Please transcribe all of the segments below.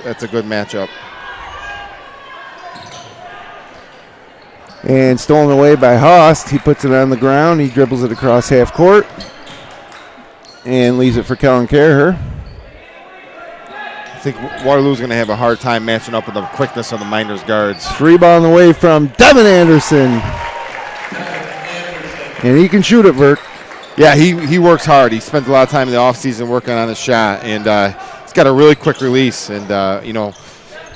that's a good matchup. And stolen away by Haas. He puts it on the ground. He dribbles it across half court and leaves it for Kellen Caraher. I think Waterloo's going to have a hard time matching up with the quickness of the Mynderse guards. Free ball on the way from Devin Anderson. And he can shoot it, Vert. Yeah, he works hard. He spends a lot of time in the offseason working on his shot, and he's got a really quick release. And,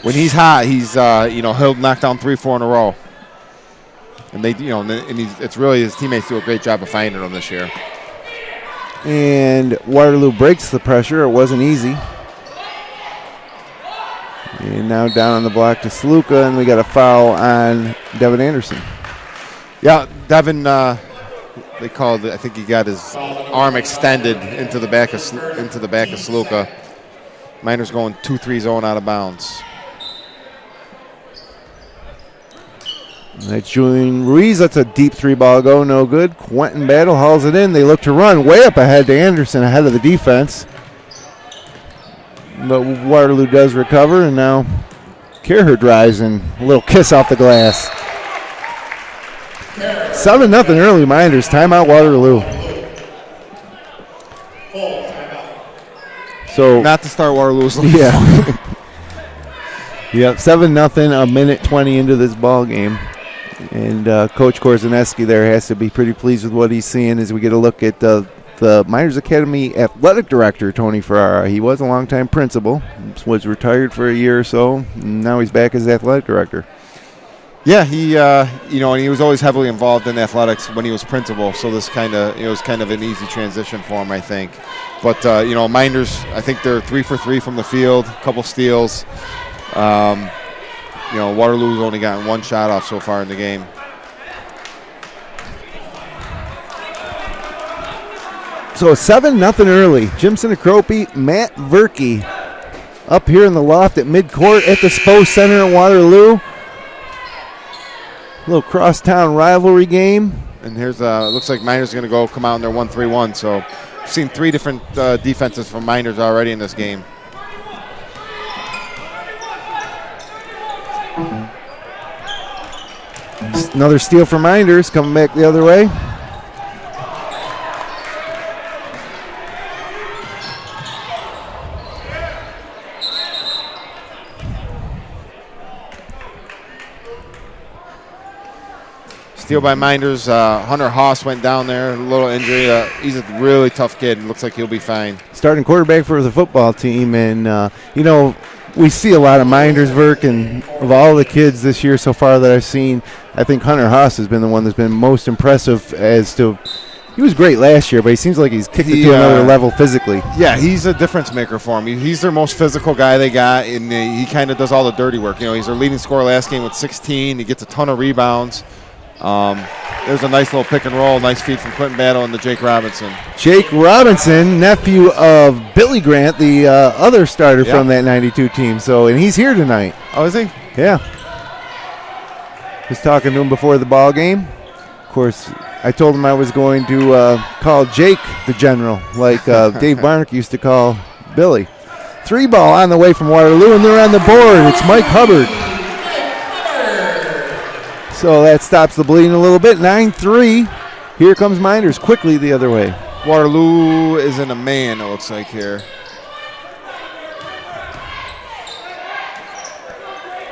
when he's hot, he'll knock down 3-4 in a row. And it's really his teammates do a great job of finding him this year. And Waterloo breaks the pressure. It wasn't easy. And now down on the block to Sluka, and we got a foul on Devin Anderson. Yeah, Devin, they called it. I think he got his arm extended into the back of Sluka. Mynderse going 2-3 zone out of bounds. That's Julian Ruiz. That's a deep 3-ball go. No good. Quentin Battle hauls it in. They look to run way up ahead to Anderson, ahead of the defense. But Waterloo does recover, and now Caraher drives and a little kiss off the glass. 7-0 early Mynderse. Timeout Waterloo. So not to start Waterloo's. Yeah. Yep, 7-0, a minute 20 into this ball game. And Coach Korzaneski there has to be pretty pleased with what he's seeing as we get a look at the Mynderse Academy athletic director, Tony Ferrara. He was a longtime principal, was retired for a year or so, and now he's back as athletic director. Yeah, and he was always heavily involved in athletics when he was principal, so this it was kind of an easy transition for him, I think. But, Mynderse, I think they're 3 for 3 from the field, a couple steals. Waterloo's only gotten one shot off so far in the game. So 7-0 early. Jimson Akropi, Matt Verke up here in the loft at midcourt at the Spo Center in Waterloo. Little crosstown rivalry game. And here's it looks like Mynderse going to come out in their 1-3-1. So we've seen 3 different defenses from Mynderse already in this game. Another steal for Mynderse, coming back the other way. Steal by Mynderse. Hunter Haas went down there, a little injury. He's a really tough kid. Looks like he'll be fine. Starting quarterback for the football team, and we see a lot of Mynderse work, and of all the kids this year so far that I've seen, I think Hunter Haas has been the one that's been most impressive as to. He was great last year, but he seems like he's kicked it to another level physically. Yeah, he's a difference maker for him. He's their most physical guy they got, and he kind of does all the dirty work. He's their leading scorer last game with 16. He gets a ton of rebounds. There's a nice little pick and roll, nice feed from Quentin Battle and Jake Robinson. Jake Robinson, nephew of Billy Grant, the other starter from that 92 team. And he's here tonight. Oh, is he? Yeah. Was talking to him before the ball game. Of course, I told him I was going to call Jake the general, like Dave Barnick used to call Billy. 3-ball on the way from Waterloo, and they're on the board. It's Mike Hubbard. So that stops the bleeding a little bit. 9-3. Here comes Mynderse quickly the other way. Waterloo is in a man, it looks like here.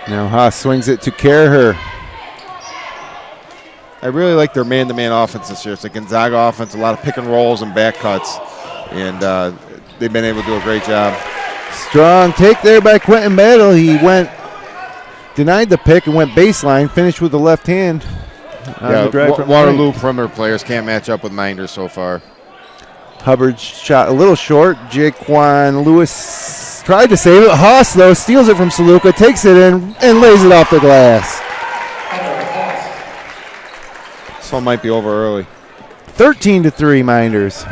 Now Haas swings it to Caraher. I really like their man-to-man offense this year. It's a Gonzaga offense, a lot of pick and rolls and back cuts, and they've been able to do a great job. Strong take there by Quentin Battle. He denied the pick and went baseline, finished with the left hand. Waterloo perimeter players can't match up with Mynderse so far. Hubbard shot a little short. Jaquan Lewis tried to save it. Haas, though, steals it from Saluka, takes it in, and lays it off the glass. This one might be over early. 13-3 Mynderse.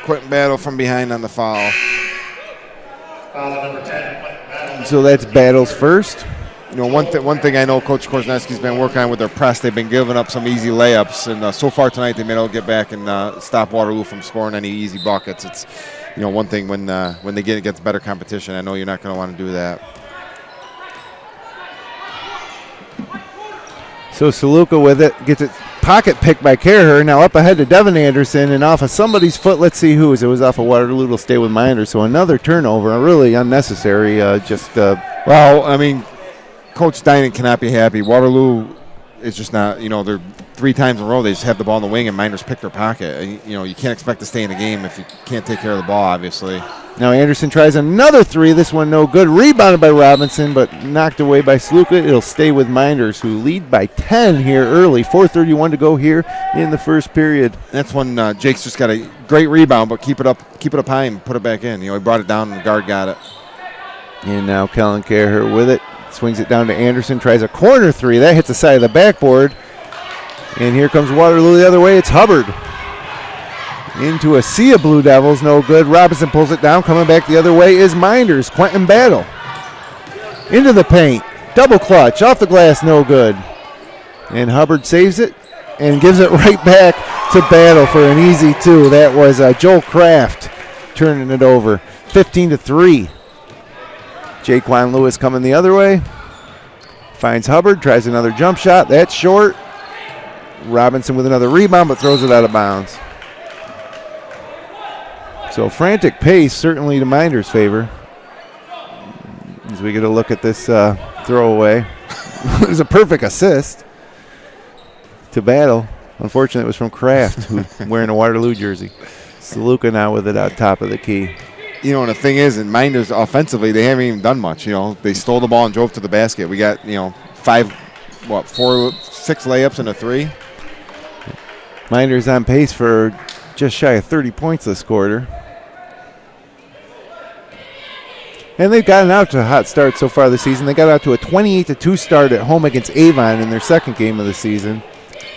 Quentin Battle from behind on the foul. So that's Battle's first. one thing I know Coach Korzeniski's been working on with their press, they've been giving up some easy layups, and so far tonight they've been able to get back and stop Waterloo from scoring any easy buckets. It's one thing when they get against better competition, I know you're not going to want to do that. So Saluka with it, gets it pocket picked by Caraher. Now up ahead to Devin Anderson, and off of somebody's foot. Let's see whose. It was off of Waterloo. It'll stay with Mynderse. So another turnover, really unnecessary. Well, I mean, Coach Dinan cannot be happy. Waterloo is just not. They're 3 times in a row they just have the ball in the wing, and Mynderse pick their pocket. You can't expect to stay in the game if you can't take care of the ball, obviously. Now Anderson tries another 3. This one no good. Rebounded by Robinson, but knocked away by Saluka. It'll stay with Mynderse, who lead by 10 here early. 4:31 to go here in the first period. That's when Jake's just got a great rebound, but keep it up high and put it back in. He brought it down and the guard got it. And now Kellen Caraher with it. Swings it down to Anderson. Tries a corner 3. That hits the side of the backboard. And here comes Waterloo the other way. It's Hubbard. Into a sea of Blue Devils, no good. Robinson pulls it down. Coming back the other way is Mynderse. Quentin Battle. Into the paint. Double clutch. Off the glass, no good. And Hubbard saves it and gives it right back to Battle for an easy 2. That was Joel Kraft turning it over. 15-3. Jaquan Lewis coming the other way. Finds Hubbard. Tries another jump shot. That's short. Robinson with another rebound, but throws it out of bounds. So frantic pace, certainly to Mynderse' favor. As we get a look at this throwaway. It was a perfect assist to Battle. Unfortunately, it was from Kraft, who's wearing a Waterloo jersey. Saluka now with it out top of the key. And the thing is, in Mynderse offensively, they haven't even done much. They stole the ball and drove to the basket. We got, 6 layups and a 3. Mynderse on pace for just shy of 30 points this quarter. And they've gotten out to a hot start so far this season. They got out to a 28-2 start at home against Avon in their second game of the season.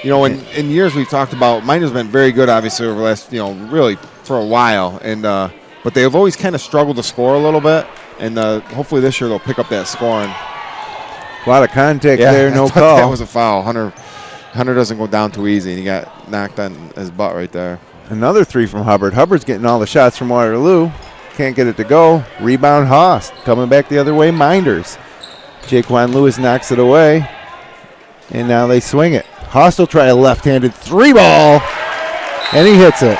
In years we've talked about, Mynderse been very good, obviously, over the last, really for a while. And but they have always kind of struggled to score a little bit. And hopefully this year they'll pick up that scoring. A lot of contact there, no call. That was a foul. Hunter doesn't go down too easy, and he got knocked on his butt right there. Another 3 from Hubbard. Hubbard's getting all the shots from Waterloo. Can't get it to go. Rebound Haas. Coming back the other way, Mynderse. Jaquan Lewis knocks it away. And now they swing it. Haas will try a left-handed 3-ball. And he hits it.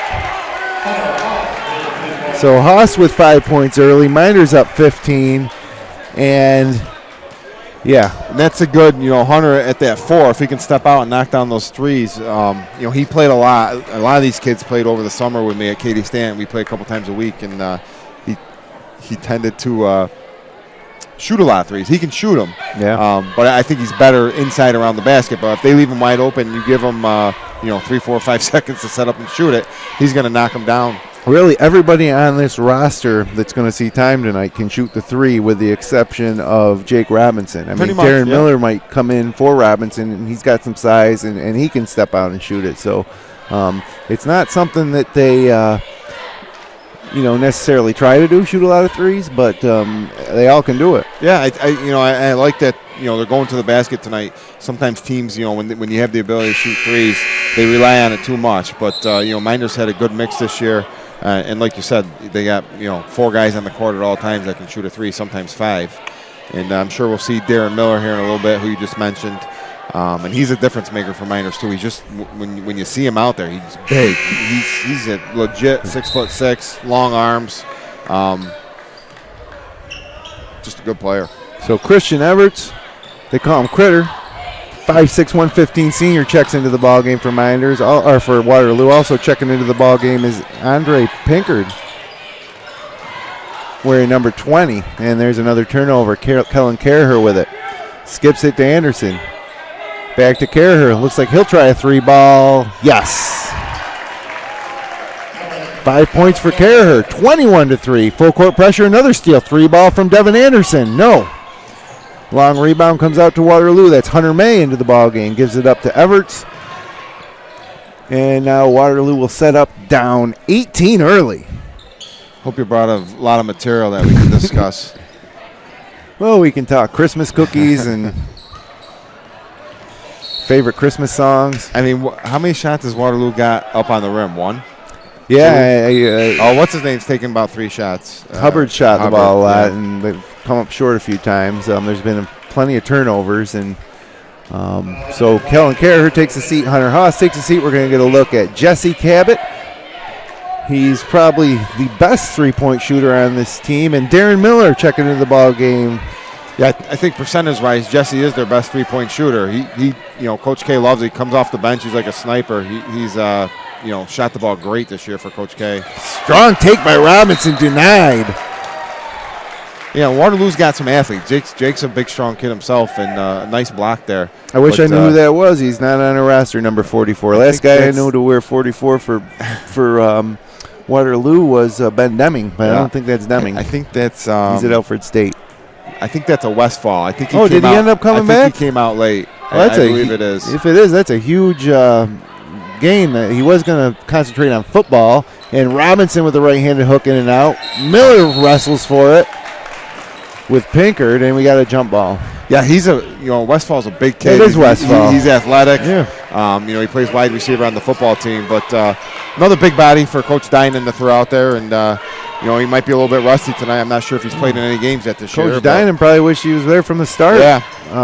So Haas with 5 points early. Mynderse up 15. And and that's a good, Hunter at that 4. If he can step out and knock down those 3s, he played a lot. A lot of these kids played over the summer with me at Katy Stanton. We play a couple times a week, and he tended to shoot a lot of 3s. He can shoot them, but I think he's better inside around the basket. But if they leave him wide open, you give him 3, 4, 5 seconds to set up and shoot it, he's going to knock them down. Really, everybody on this roster that's going to see time tonight can shoot the 3 with the exception of Jake Robinson. I mean, Darren Miller might come in for Robinson, and he's got some size, and he can step out and shoot it. So it's not something that they necessarily try to do, shoot a lot of 3s, but they all can do it. Yeah, I like that. They're going to the basket tonight. Sometimes teams, when you have the ability to shoot 3s, they rely on it too much. But Mynderse had a good mix this year. And like you said, they got 4 guys on the court at all times that can shoot a 3, sometimes 5. And I'm sure we'll see Darren Miller here in a little bit, who you just mentioned. And he's a difference maker for Mynderse too. He's just when you see him out there, he's big. He's a legit 6'6", long arms. Just a good player. So Christian Everts, they call him Critter. 5'6", 115 senior checks into the ball game for Mynderse, or for Waterloo. Also checking into the ball game is Andre Pinkard, wearing number 20. And there's another turnover. Kellen Caraher with it. Skips it to Anderson. Back to Caraher. Looks like he'll try a 3-ball. Yes. 5 points for Caraher. 21-3. Full court pressure. Another steal. 3-ball from Devin Anderson. No. Long rebound comes out to Waterloo. That's Hunter May into the ball game. Gives it up to Everts. And now Waterloo will set up down 18 early. Hope you brought a lot of material that we can discuss. Well, we can talk Christmas cookies and favorite Christmas songs. I mean, how many shots has Waterloo got up on the rim? One? Yeah. What's his name's taken about 3 shots. Hubbard shot the ball a lot, yeah. and they've come up short a few times. There's been plenty of turnovers, and so Kellen Carter takes a seat. Hunter Haas takes a seat. We're going to get a look at Jesse Cabot. He's probably the best three-point shooter on this team, and Darren Miller checking into the ball game. Yeah, I think percentage-wise, Jesse is their best three-point shooter. He Coach K loves it. He comes off the bench. He's like a sniper. He's shot the ball great this year for Coach K. Strong take by Robinson, denied. Yeah, Waterloo's got some athletes. Jake's a big, strong kid himself, and a nice block there. I wish I knew who that was. He's not on a roster, number 44. Last guy I knew to wear 44 for Waterloo was Ben Deming, but I don't think that's Deming. I think that's he's at Alfred State. I think that's a Westfall. I think did he end up coming back? I think he came out late. Well, I believe it is. If it is, that's a huge game. That he was going to concentrate on football, and Robinson with the right-handed hook in and out. Miller wrestles for it with Pinkard, and we got a jump ball. Yeah, he's Westfall's a big kid. It is Westfall. He's athletic. Yeah. He plays wide receiver on the football team, but another big body for Coach Dinan to throw out there, and he might be a little bit rusty tonight. I'm not sure if he's played in any games yet this year. Coach Dinan probably wish he was there from the start. Yeah.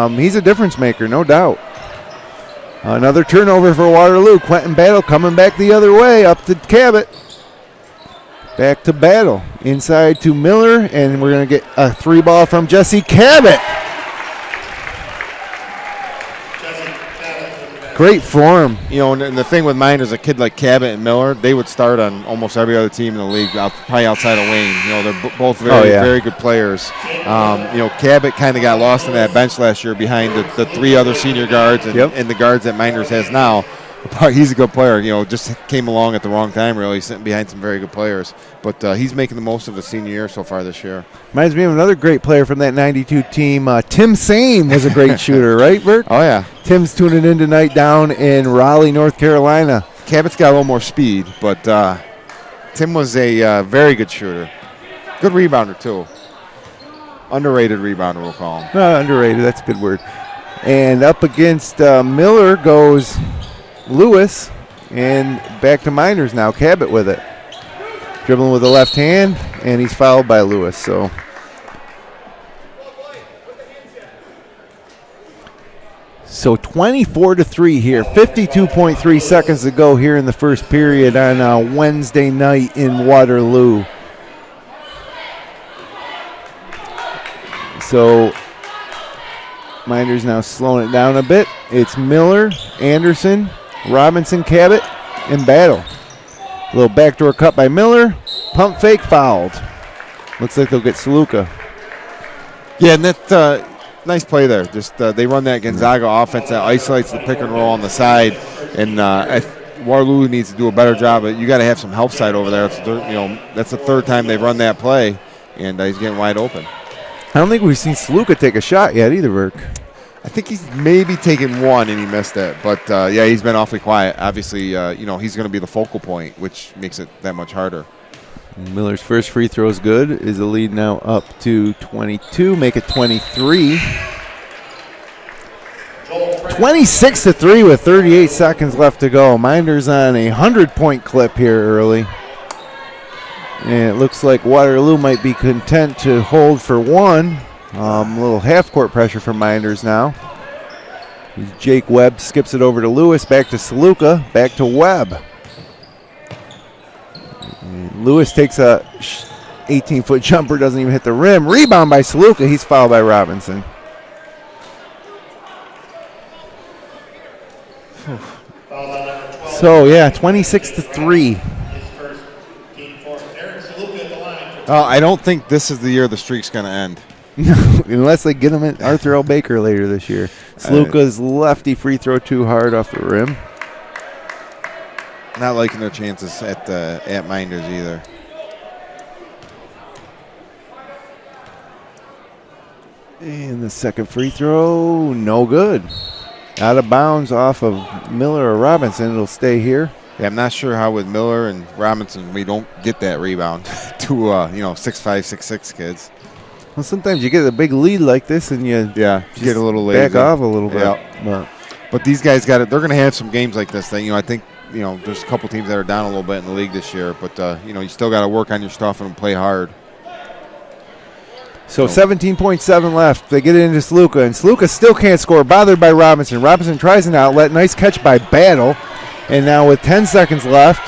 He's a difference maker, no doubt. Another turnover for Waterloo. Quentin Battle coming back the other way, up to Cabot. Back to Battle. Inside to Miller, and we're going to get a 3-ball from Jesse Cabot. Great form. And the thing with mine is a kid like Cabot and Miller, they would start on almost every other team in the league, probably outside of Wayne. They're both very good players. Cabot kind of got lost in that bench last year behind the 3 other senior guards and the guards that Mynderse has now. He's a good player. Just came along at the wrong time, really, sitting behind some very good players. But he's making the most of his senior year so far this year. Reminds me of another great player from that 92 team. Tim Sane was a great shooter, right, Bert? Oh, yeah. Tim's tuning in tonight down in Raleigh, North Carolina. Cabot's got a little more speed, but Tim was a very good shooter. Good rebounder, too. Underrated rebounder, we'll call him. Underrated, that's a good word. And up against Miller goes Lewis, and back to Mynderse now. Cabot with it. Dribbling with the left hand, and he's fouled by Lewis. So So 24-3 here. 52.3 seconds to go here in the first period on Wednesday night in Waterloo. So Mynderse now slowing it down a bit. It's Miller, Anderson, Robinson, Cabot, and Battle. A little backdoor cut by Miller. Pump fake fouled. Looks like they'll get Saluka. Yeah, and that nice play there. Just they run that Gonzaga offense that isolates the pick and roll on the side, and Waterloo needs to do a better job. But you got to have some help side over there. That's the third time they've run that play, and he's getting wide open. I don't think we've seen Saluka take a shot yet either, Burke. I think he's maybe taken one and he missed it, but yeah, he's been awfully quiet. Obviously, he's going to be the focal point, which makes it that much harder. Miller's first free throw is good. Is the lead now up to 22? Make it 23. 26-3 with 38 seconds left to go. Mynderse on a 100-point clip here early. And it looks like Waterloo might be content to hold for one. A little half-court pressure from Mynderse now. Jake Webb skips it over to Lewis, back to Saluka, back to Webb. And Lewis takes a 18-foot jumper, doesn't even hit the rim. Rebound by Saluka. He's fouled by Robinson. So, yeah, 26-3. I don't think this is the year the streak's going to end. Unless they get him at Arthur L. Baker later this year. Saluka's lefty free throw too hard off the rim. Not liking their chances at Mynderse either. And the second free throw, no good. Out of bounds off of Miller or Robinson. It'll stay here. Yeah, I'm not sure how with Miller and Robinson we don't get that rebound to 6'5", 6'6" kids. Well, sometimes you get a big lead like this and you get a little lazy. Back off a little bit. Yeah. But these guys got it. They're going to have some games like this. I think there's a couple teams that are down a little bit in the league this year. But you still got to work on your stuff and play hard. So 17.7 left. They get it into Sluka, and Sluka still can't score. Bothered by Robinson. Robinson tries an outlet. Nice catch by Battle. And now with 10 seconds left,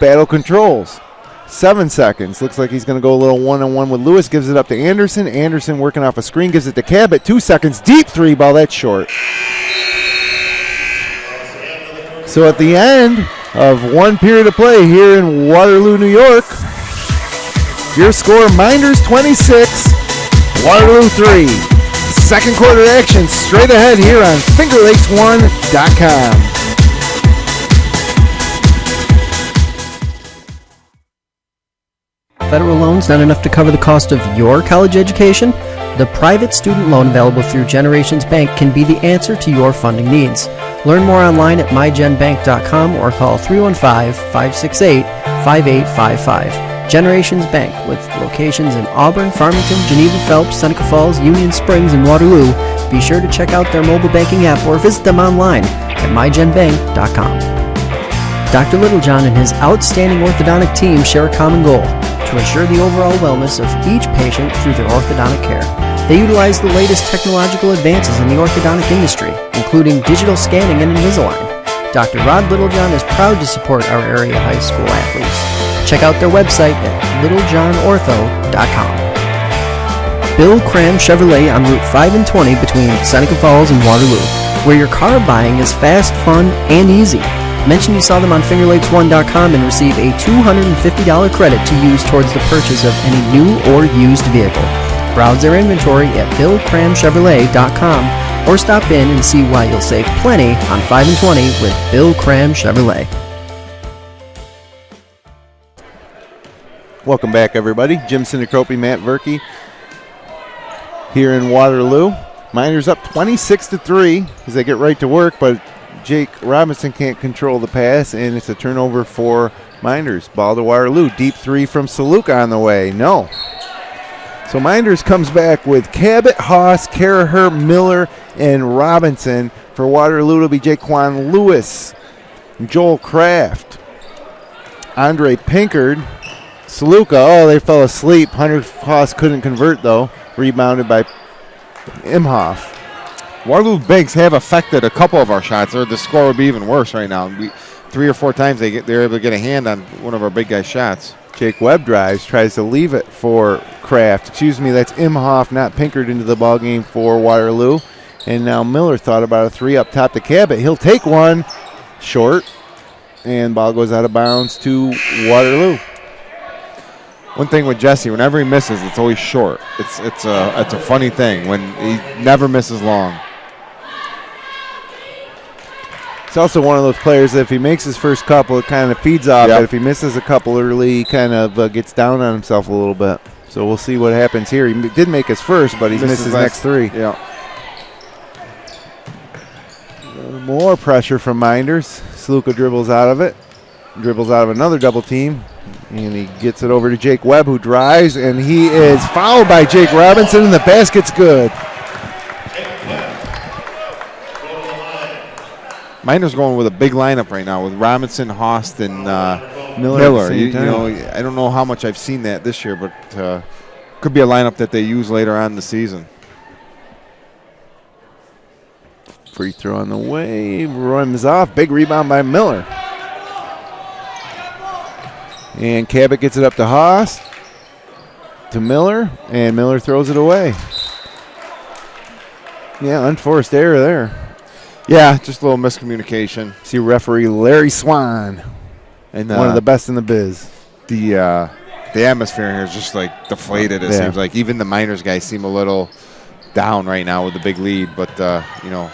Battle controls. 7 seconds. Looks like he's going to go a little one-on-one with Lewis. Gives it up to Anderson. Anderson working off a screen. Gives it to Cabot. 2 seconds. Deep three ball. That's short. So at the end of one period of play here in Waterloo, New York, your score, Mynderse 26, Waterloo 3. Second quarter action straight ahead here on FingerLakes1.com. Federal loans not enough to cover the cost of your college education? The private student loan available through Generations Bank can be the answer to your funding needs. Learn more online at mygenbank.com or call 315-568-5855. Generations Bank, with locations in Auburn, Farmington, Geneva, Phelps, Seneca Falls, Union Springs, and Waterloo. Be sure to check out their mobile banking app or visit them online at mygenbank.com. Dr. Littlejohn and his outstanding orthodontic team share a common goal: to ensure the overall wellness of each patient through their orthodontic care. They utilize the latest technological advances in the orthodontic industry, including digital scanning and Invisalign. Dr. Rod Littlejohn is proud to support our area high school athletes. Check out their website at littlejohnortho.com. Bill Cram Chevrolet on Route 5 and 20 between Seneca Falls and Waterloo, where your car buying is fast, fun, and easy. Mention you saw them on FingerLakes1.com and receive a $250 credit to use towards the purchase of any new or used vehicle. Browse their inventory at BillCramChevrolet.com or stop in and see why you'll save plenty on 5 and 20 with Bill Cram Chevrolet. Welcome back, everybody. Jim Sinacropi, Matt Verkey here in Waterloo. Mynderse up 26-3 as they get right to work, but Jake Robinson can't control the pass, and it's a turnover for Mynderse. Ball to Waterloo. Deep three from Saluka on the way. No. So Mynderse comes back with Cabot, Haas, Caraher, Miller, and Robinson. For Waterloo, it'll be Jaquan Lewis, Joel Kraft, Andre Pinkard, Saluka. Oh, they fell asleep. Hunter Haas couldn't convert, though. Rebounded by Imhoff. Waterloo Bigs have affected a couple of our shots, or the score would be even worse right now. 3 or 4 times they're able to get a hand on one of our big guys' shots. Jake Webb drives, tries to leave it for Kraft. Excuse me, that's Imhoff, not Pinkard, into the ball game for Waterloo. And now Miller thought about a 3 up top to Cabot. He'll take one, short, and ball goes out of bounds to Waterloo. One thing with Jesse, whenever he misses, it's always short. It's a funny thing when he never misses long. It's also one of those players that if he makes his first couple, it kind of feeds off it. If he misses a couple early, he kind of gets down on himself a little bit. So we'll see what happens here. He did make his first, but he's missed his next 3. Yeah. More pressure from Mynderse. Sluka dribbles out of it. Dribbles out of another double team. And he gets it over to Jake Webb, who drives, and he is fouled by Jake Robinson, and the basket's good. Mynderse going with a big lineup right now with Robinson, Host, and Miller. I don't know how much I've seen that this year, but could be a lineup that they use later on in the season. Free throw on the way, runs off. Big rebound by Miller. And Cabot gets it up to Haas, to Miller, and Miller throws it away. Yeah, unforced error there. Yeah, just a little miscommunication. See referee Larry Swan, and one of the best in the biz. The atmosphere in here is just like deflated. It seems like even the Mynderse guys seem a little down right now with the big lead, but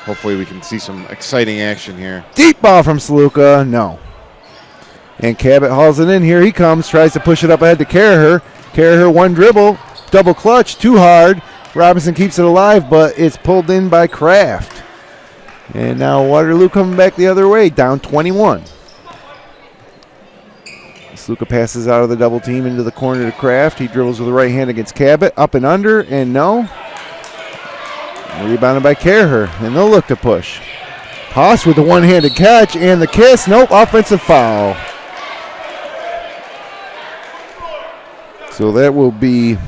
hopefully we can see some exciting action here. Deep ball from Saluka, no. And Cabot hauls it in. Here he comes, tries to push it up ahead to Caraher. Caraher, one dribble, double clutch, too hard. Robinson keeps it alive, but it's pulled in by Kraft. And now Waterloo coming back the other way, down 21. Sluka passes out of the double team into the corner to Kraft. He dribbles with the right hand against Cabot. Up and under, and no. Rebounded by Kerher, and they'll look to push. Haas with the one-handed catch and the kiss. Nope, offensive foul. So that will be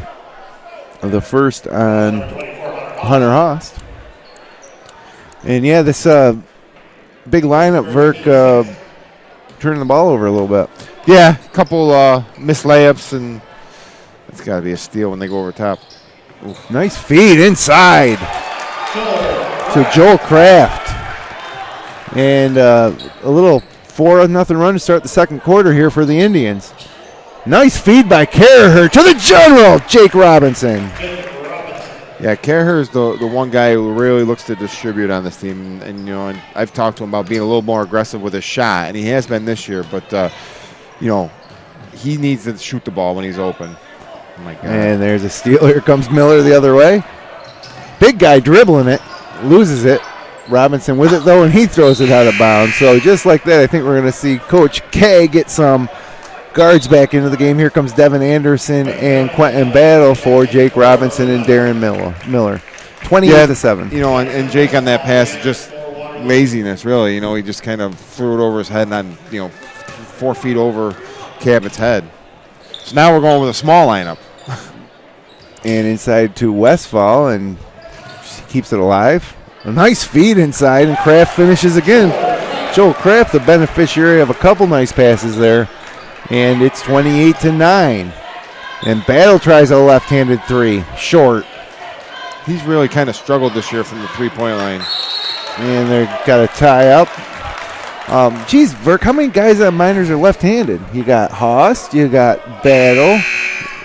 the first on Hunter Haas. And yeah, this big lineup, Verk, turning the ball over a little bit. Yeah, a couple missed layups, and it's got to be a steal when they go over top. Oof. Nice feed inside to Joel Kraft. And a little 4-0 run to start the second quarter here for the Indians. Nice feed by Kerher to the general, Jake Robinson. Yeah, Kerher is the one guy who really looks to distribute on this team. And you know, and I've talked to him about being a little more aggressive with his shot, and he has been this year. But, you know, he needs to shoot the ball when he's open. Oh, my God. And there's a steal. Here comes Miller the other way. Big guy dribbling it, loses it. Robinson with it, though, and he throws it out of bounds. So just like that, I think we're going to see Coach K get some guards back into the game. Here comes Devin Anderson and Quentin Battle for Jake Robinson and Darren Miller. 28-7. You know, and Jake on that pass, just laziness, really. You know, he just kind of threw it over his head and, 4 feet over Cabot's head. So now we're going with a small lineup. And inside to Westfall, and keeps it alive. A nice feed inside, and Kraft finishes again. Joel Kraft, the beneficiary of a couple nice passes there. And it's 28-9. And Battle tries a left-handed three. Short. He's really kind of struggled this year from the three-point line. And they've got a tie up. Geez, Verk, how many guys at Mynderse are left-handed? You got Haas, you got Battle,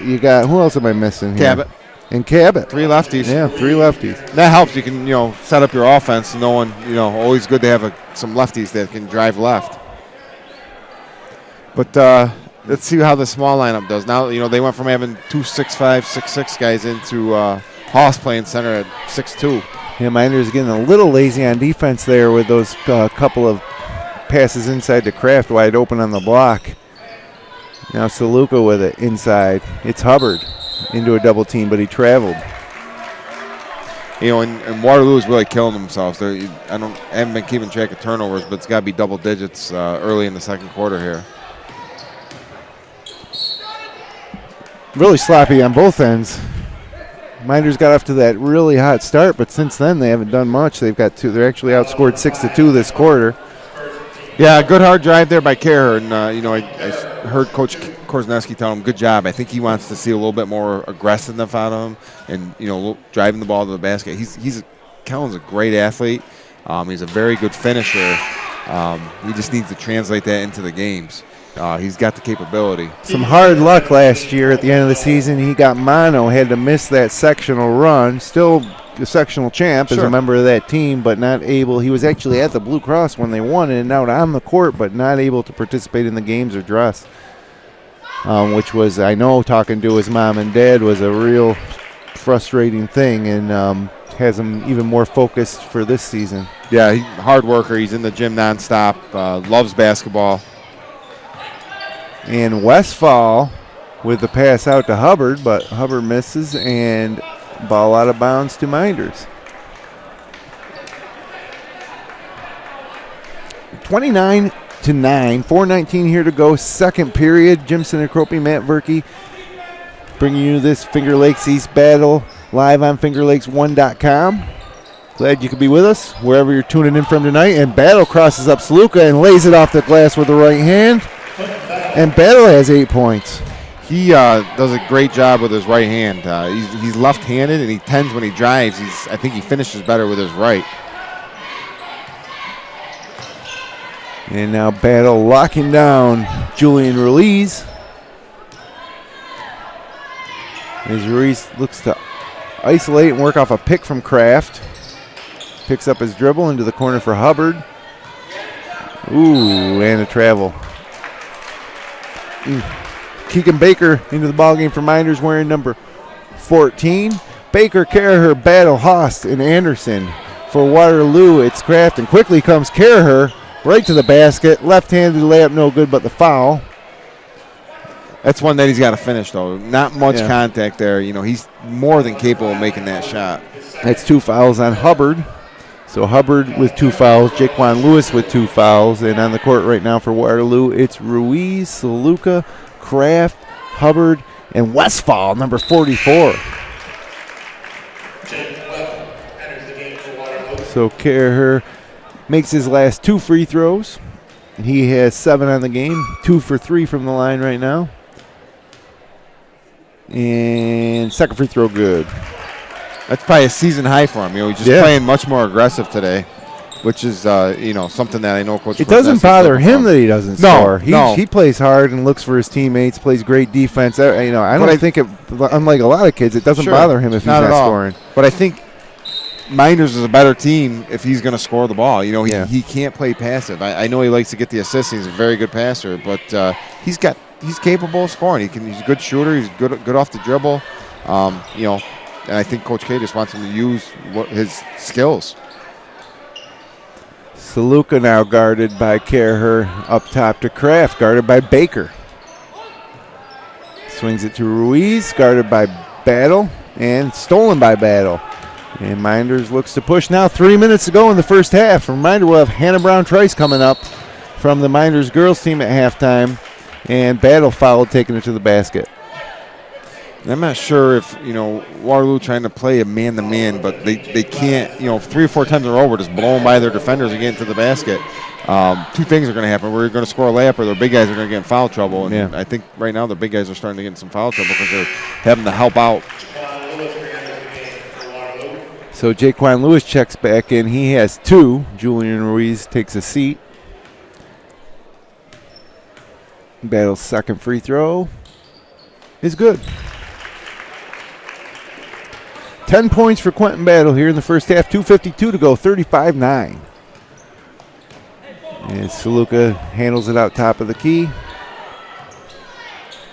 you got, who else am I missing here? Cabot. And Cabot. 3 lefties. Yeah, 3 lefties. That helps. You can, set up your offense, knowing, always good to have some lefties that can drive left. But let's see how the small lineup does. Now, they went from having 2 6'5", 6'6" guys into Haas playing center at 6'2". Yeah, Mynderse getting a little lazy on defense there with those couple of passes inside to Kraft wide open on the block. Now Saluka with it inside. It's Hubbard into a double team, but he traveled. And Waterloo is really killing themselves. I haven't been keeping track of turnovers, but it's got to be double digits early in the second quarter here. Really sloppy on both ends. Mynderse got off to that really hot start, but since then they haven't done much. They've got 2. They're actually outscored 6-2 this quarter. Yeah, good hard drive there by Kerr, and I heard Coach Korzeniewski tell him, good job. I think he wants to see a little bit more aggressiveness out of him, and driving the ball to the basket. Kellen's a great athlete. He's a very good finisher. He just needs to translate that into the games. He's got the capability. Some hard luck last year at the end of the season. He got mono, had to miss that sectional run. Still a sectional champ as a member of that team, but not able. He was actually at the Blue Cross when they won it and out on the court, but not able to participate in the games or dress, which was, I know, talking to his mom and dad was a real frustrating thing, and has him even more focused for this season. Yeah, he's a hard worker. He's in the gym nonstop, loves basketball. And Westfall with the pass out to Hubbard, but Hubbard misses, and ball out of bounds to Mynderse. 29-9, 4:19 here to go, second period. Jim Sinacropi, Matt Verke bringing you this Finger Lakes East battle live on FingerLakes1.com. Glad you could be with us wherever you're tuning in from tonight. And Battle crosses up Saluka and lays it off the glass with the right hand. And Battle has 8 points. He does a great job with his right hand. He's left-handed, and he tends when he drives. I think he finishes better with his right. And now Battle locking down Julian Ruiz. As Ruiz looks to isolate and work off a pick from Kraft. Picks up his dribble into the corner for Hubbard. Ooh, and a travel. Keegan Baker into the ballgame for Mynderse wearing number 14. Baker, Kerher, Battle, Haas, and Anderson. For Waterloo, it's Kraft, and quickly comes Kerher right to the basket. Left-handed layup, no good, but the foul. That's one that he's got to finish, though. Not much Yeah. contact there. You know, he's more than capable of making that shot. That's 2 fouls on Hubbard. So Hubbard with 2 fouls, Jaquan Lewis with 2 fouls, and on the court right now for Waterloo, it's Ruiz, Saluka, Kraft, Hubbard, and Westfall, number 44. So Kerher makes his last 2 free throws. He has 7 on the game, 2 for 3 from the line right now. And second free throw good. That's probably a season high for him. You know, he's just playing much more aggressive today, which is, you know, something that I know Coach. It doesn't bother him that he doesn't score. No. He plays hard and looks for his teammates, plays great defense. You know, I don't think it, unlike a lot of kids, it doesn't bother him if he's not scoring. But I think Mynderse is a better team if he's going to score the ball. You know, he can't play passive. I know he likes to get the assists. He's a very good passer, but he's capable of scoring. He's a good shooter. He's good off the dribble. You know, and I think Coach K just wants him to use his skills. Saluka now guarded by Kerher, up top to Kraft, guarded by Baker. Swings it to Ruiz, guarded by Battle, and stolen by Battle. And Mynderse looks to push now. 3 minutes to go in the first half. Reminder, we'll have Hannah Brown-Trice coming up from the Mynderse girls team at halftime. And Battle fouled, taking it to the basket. I'm not sure if, you know, Waterloo trying to play a man-to-man, but they can't, you know, 3 or 4 times in a row we're just blowing by their defenders and getting to the basket. 2 things are going to happen. We're going to score a layup or their big guys are going to get in foul trouble. And I think right now the big guys are starting to get in some foul trouble because they're having to help out. So Jaquan Lewis checks back in. He has 2. Julian Ruiz takes a seat. Battle's second free throw is good. 10 points for Quentin Battle here in the first half. 2:52 to go, 35-9. And Saluka handles it out top of the key.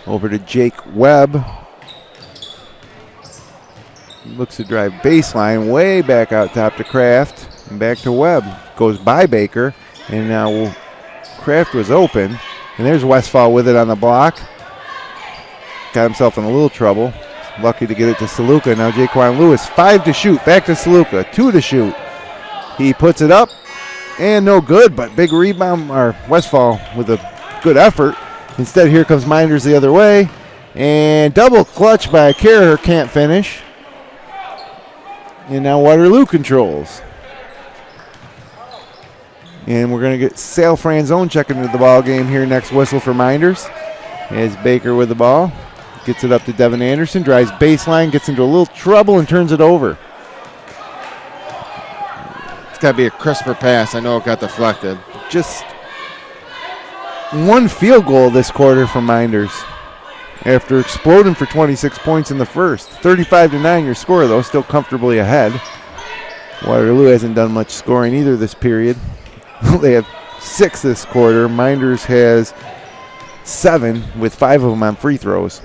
Over to Jake Webb. Looks to drive baseline, way back out top to Kraft. And back to Webb. Goes by Baker. And now Kraft was open. And there's Westfall with it on the block. Got himself in a little trouble. Lucky to get it to Saluka. Now Jaquan Lewis, 5 to shoot. Back to Saluka, 2 to shoot. He puts it up. And no good, but big rebound. Or Westfall with a good effort. Instead, here comes Mynderse the other way. And double clutch by Kerher, can't finish. And now Waterloo controls. And we're going to get Sale Franzone checking into the ball game here next whistle for Mynderse. As Baker with the ball. Gets it up to Devin Anderson. Drives baseline. Gets into a little trouble and turns it over. It's got to be a crisper pass. I know it got deflected. Just 1 field goal this quarter from Mynderse. After exploding for 26 points in the first. 35-9 your score, though. Still comfortably ahead. Waterloo hasn't done much scoring either this period. They have 6 this quarter. Mynderse has 7, with 5 of them on free throws.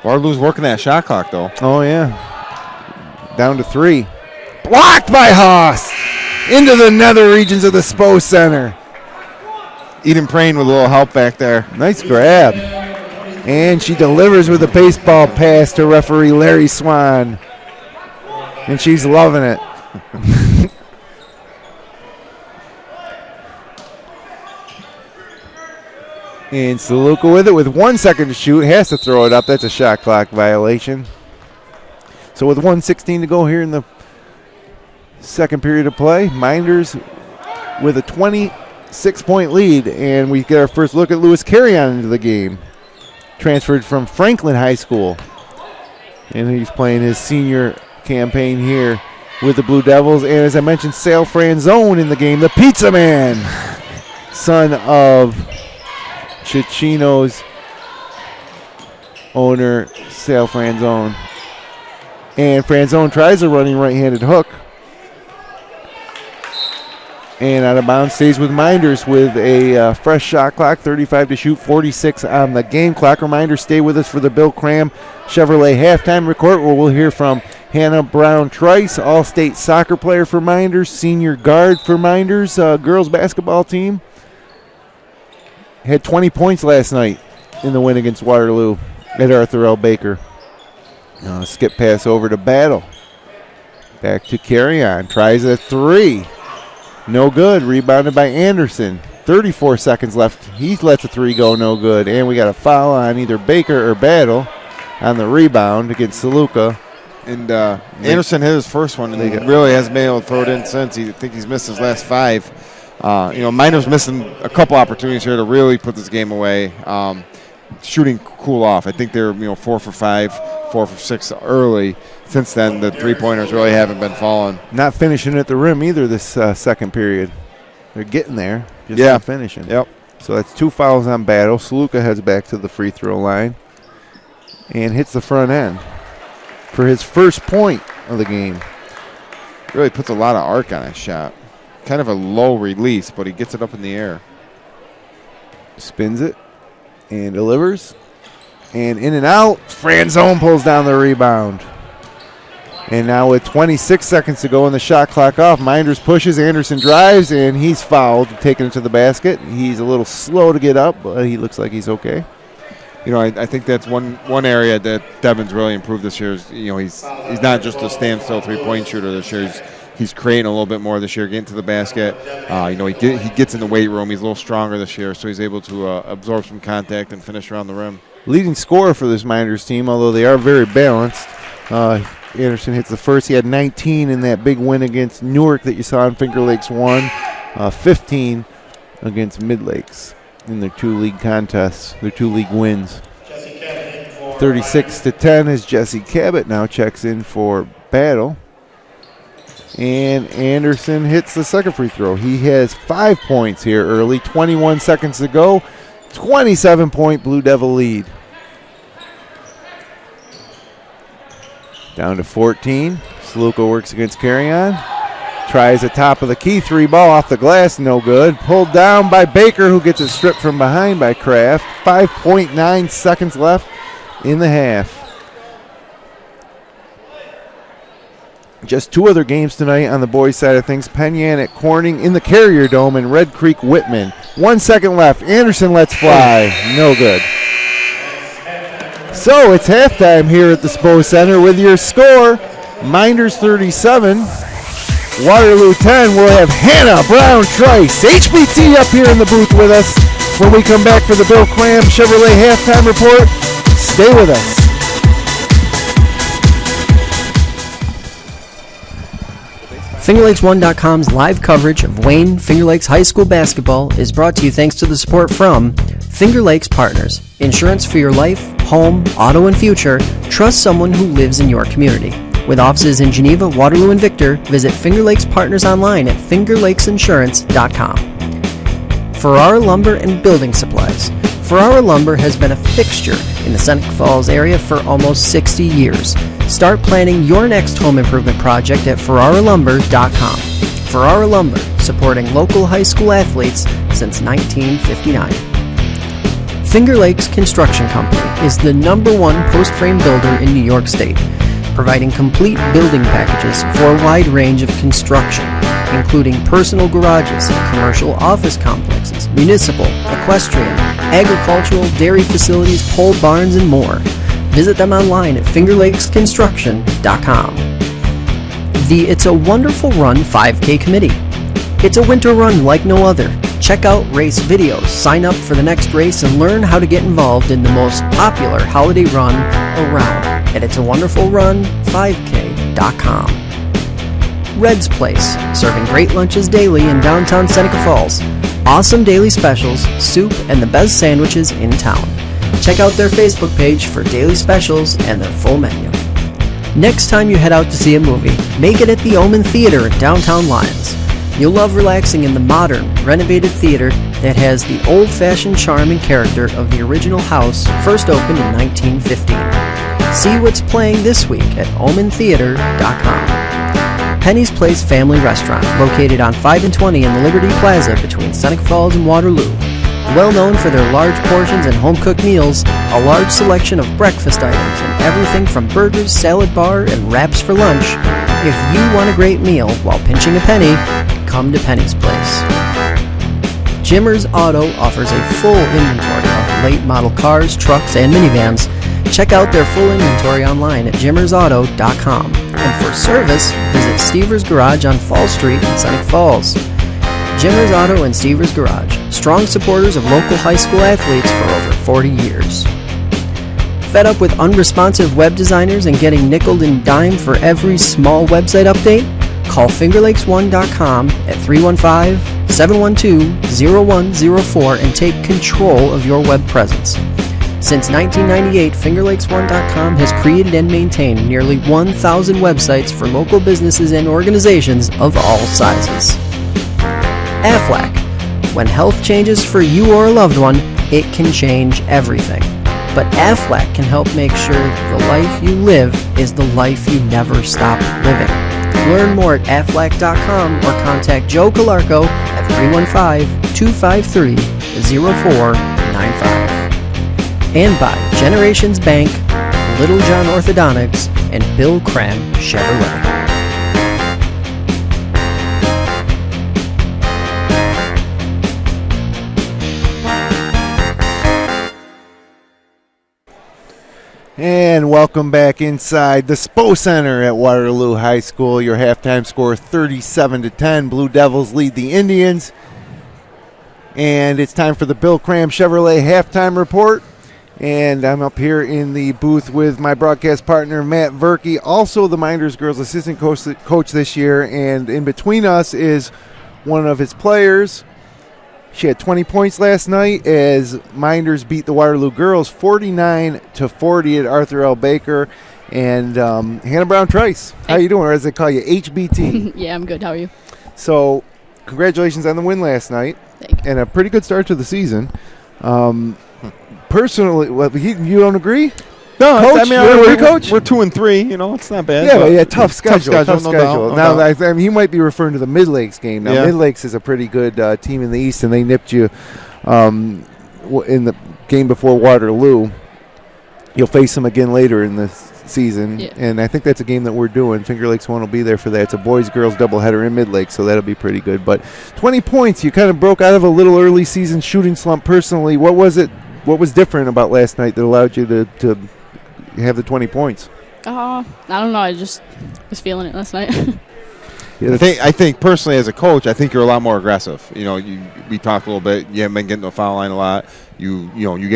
Waterloo's working that shot clock, though. Oh, yeah. Down to 3. Blocked by Haas. Into the nether regions of the SPO Center. Eden Prayne with a little help back there. Nice grab. And she delivers with a baseball pass to referee Larry Swan. And she's loving it. And Saluka with it with 1 second to shoot. Has to throw it up. That's a shot clock violation. So with 1:16 to go here in the second period of play, Mynderse with a 26-point lead. And we get our first look at Lewis Carrion into the game. Transferred from Franklin High School. And he's playing his senior campaign here with the Blue Devils. And as I mentioned, Sale Franzone in the game. The Pizza Man. Son of Cicino's owner, Sale Franzone. And Franzone tries a running right-handed hook. And out of bounds, stays with Mynderse with a fresh shot clock, 35 to shoot, 46 on the game clock. Reminder, stay with us for the Bill Cram Chevrolet halftime report, where we'll hear from Hannah Brown-Trice, all-state soccer player for Mynderse, senior guard for Mynderse, girls basketball team. had 20 points last night in the win against Waterloo at Arthur L. Baker. Skip pass over to Battle. Back to Carry On. Tries a three. No good. Rebounded by Anderson. 34 seconds left. He lets a three go, no good. And we got a foul on either Baker or Battle on the rebound against Saluka. And Anderson hit his first one and really hasn't been able to throw it in since. I think he's missed his last 5. Mynderse missing a couple opportunities here to really put this game away. Shooting cool off. I think they're 4 for 5, 4 for 6 early. Since then, the three-pointers really haven't been falling. Not finishing at the rim either this second period. They're getting there, just not finishing. Yep. So that's 2 fouls on Battle. Saluka heads back to the free throw line and hits the front end for his first point of the game. Really puts a lot of arc on his shot. Kind of a low release, but he gets it up in the air. Spins it and delivers. And in and out, Franzone pulls down the rebound. And now with 26 seconds to go and the shot clock off, Mynderse pushes, Anderson drives, and he's fouled, taken it to the basket. He's a little slow to get up, but he looks like he's okay. I think that's one area that Devin's really improved this year. Is, he's not just a standstill three-point shooter this year. He's creating a little bit more this year, getting to the basket. He gets in the weight room. He's a little stronger this year, so he's able to absorb some contact and finish around the rim. Leading scorer for this Mynderse team, although they are very balanced. Anderson hits the first. He had 19 in that big win against Newark that you saw in Finger Lakes 1. 15 against Mid Lakes in their 2 league contests, their 2 league wins. 36-10 as Jesse Cabot now checks in for Battle. And Anderson hits the second free throw. He has 5 points here early. 21 seconds to go. 27-point Blue Devil lead. Down to 14. Saluka works against Carry On. Tries a top of the key 3 ball off the glass. No good. Pulled down by Baker, who gets it stripped from behind by Kraft. 5.9 seconds left in the half. Just 2 other games tonight on the boys' side of things. Penyan at Corning in the Carrier Dome and Red Creek Whitman. 1 second left. Anderson lets fly. No good. So it's halftime here at the SPO Center with your score. Mynderse 37, Waterloo 10. We'll have Hannah Brown-Trice, HBT, up here in the booth with us when we come back for the Bill Cram Chevrolet halftime report. Stay with us. FingerLakes1.com's live coverage of Wayne Finger Lakes High School basketball is brought to you thanks to the support from Finger Lakes Partners. Insurance for your life, home, auto, and future. Trust someone who lives in your community. With offices in Geneva, Waterloo, and Victor, visit Finger Lakes Partners online at fingerlakesinsurance.com. Ferrara Lumber and Building Supplies. Ferrara Lumber has been a fixture in the Seneca Falls area for almost 60 years. Start planning your next home improvement project at ferraralumber.com. Ferrara Lumber, supporting local high school athletes since 1959. Finger Lakes Construction Company is the #1 post-frame builder in New York State, providing complete building packages for a wide range of construction, including personal garages, commercial office complexes, municipal, equestrian, agricultural, dairy facilities, pole barns, and more. Visit them online at fingerlakesconstruction.com. The It's a Wonderful Run 5K Committee. It's a winter run like no other. Check out race videos, sign up for the next race, and learn how to get involved in the most popular holiday run around at itsawonderfulrun5k.com. Red's Place, serving great lunches daily in downtown Seneca Falls. Awesome daily specials, soup, and the best sandwiches in town. Check out their Facebook page for daily specials and their full menu. Next time you head out to see a movie, make it at the Omen Theater in downtown Lyons. You'll love relaxing in the modern, renovated theater that has the old-fashioned charm and character of the original house, first opened in 1915. See what's playing this week at omentheater.com. Penny's Place Family Restaurant, located on 5 and 20 in the Liberty Plaza between Seneca Falls and Waterloo. Well known for their large portions and home-cooked meals, a large selection of breakfast items, and everything from burgers, salad bar, and wraps for lunch. If you want a great meal while pinching a penny, come to Penny's Place. Jimmers Auto offers a full inventory of late model cars, trucks, and minivans. Check out their full inventory online at jimmersauto.com. And for service, visit Stever's Garage on Fall Street in Seneca Falls. Jimmers Auto and Stever's Garage, strong supporters of local high school athletes for over 40 years. Fed up with unresponsive web designers and getting nickeled and dimed for every small website update? Call FingerLakes1.com at 315-712-0104 and take control of your web presence. Since 1998, FingerLakes1.com has created and maintained nearly 1,000 websites for local businesses and organizations of all sizes. Aflac. When health changes for you or a loved one, it can change everything. But Aflac can help make sure the life you live is the life you never stop living. Learn more at aflac.com or contact Joe Calarco at 315-253-0495. And by Generations Bank, Little John Orthodontics, and Bill Cram Chevrolet. And welcome back inside the SPO Center at Waterloo High School. Your halftime score 37-10. Blue Devils lead the Indians. And it's time for the Bill Cram Chevrolet halftime report. And I'm up here in the booth with my broadcast partner, Matt Verke, also the Mynderse girls assistant coach this year. And in between us is one of his players. She had 20 points last night as Mynderse beat the Waterloo girls 49-40 at Arthur L. Baker. And Hannah Brown-Trice, how you doing? Or as they call you, HBT. Yeah, I'm good. How are you? So congratulations on the win last night. Thank you. And a pretty good start to the season. Personally, you don't agree? No, Coach, coach? We're 2-3. You know, it's not bad. Yeah, but tough schedule. No doubt. Now, I mean, he might be referring to the Mid-Lakes game. Now, Yeah. Mid-Lakes is a pretty good team in the East, and they nipped you in the game before Waterloo. You'll face them again later in the season, and I think that's a game that we're doing. Finger Lakes 1 will be there for that. It's a boys-girls doubleheader in Mid-Lakes, so that'll be pretty good. But 20 points, you kind of broke out of a little early season shooting slump personally. What was it? What was different about last night that allowed you to have the 20 points? I don't know. I just was feeling it last night. I think personally as a coach, I think you're a lot more aggressive. You know, we talked a little bit. You haven't been getting to the foul line a lot. You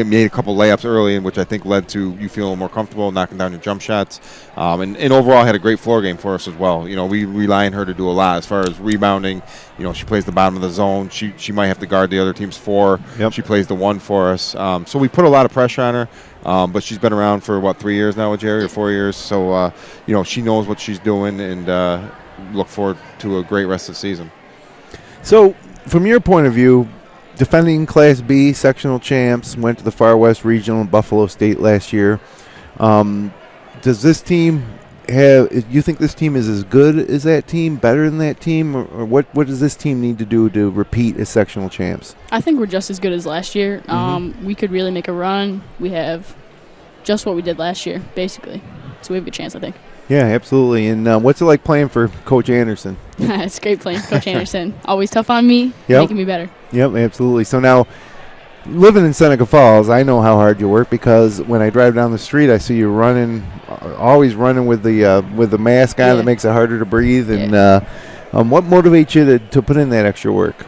made a couple layups early, which I think led to you feeling more comfortable knocking down your jump shots. And overall had a great floor game for us as well. You know, we rely on her to do a lot as far as rebounding. You know, she plays the bottom of the zone. She might have to guard the other team's 4. Yep. She plays the 1 for us. So we put a lot of pressure on her. But she's been around for 3 years now with Jerry, or 4 years. So she knows what she's doing, and look forward to a great rest of the season. So, from your point of view, defending Class B sectional champs, went to the Far West Regional in Buffalo State last year. Does this team you think this team is as good as that team, better than that team, or what does this team need to do to repeat as sectional champs? I think we're just as good as last year. We could really make a run. We have just what we did last year, basically. So we have a good chance, I think. Yeah, absolutely. And what's it like playing for Coach Anderson? It's great playing for Coach Anderson. Always tough on me, making me better. Yep, absolutely. So now, living in Seneca Falls, I know how hard you work because when I drive down the street, I see you running, always running with the mask on that makes it harder to breathe. And what motivates you to put in that extra work?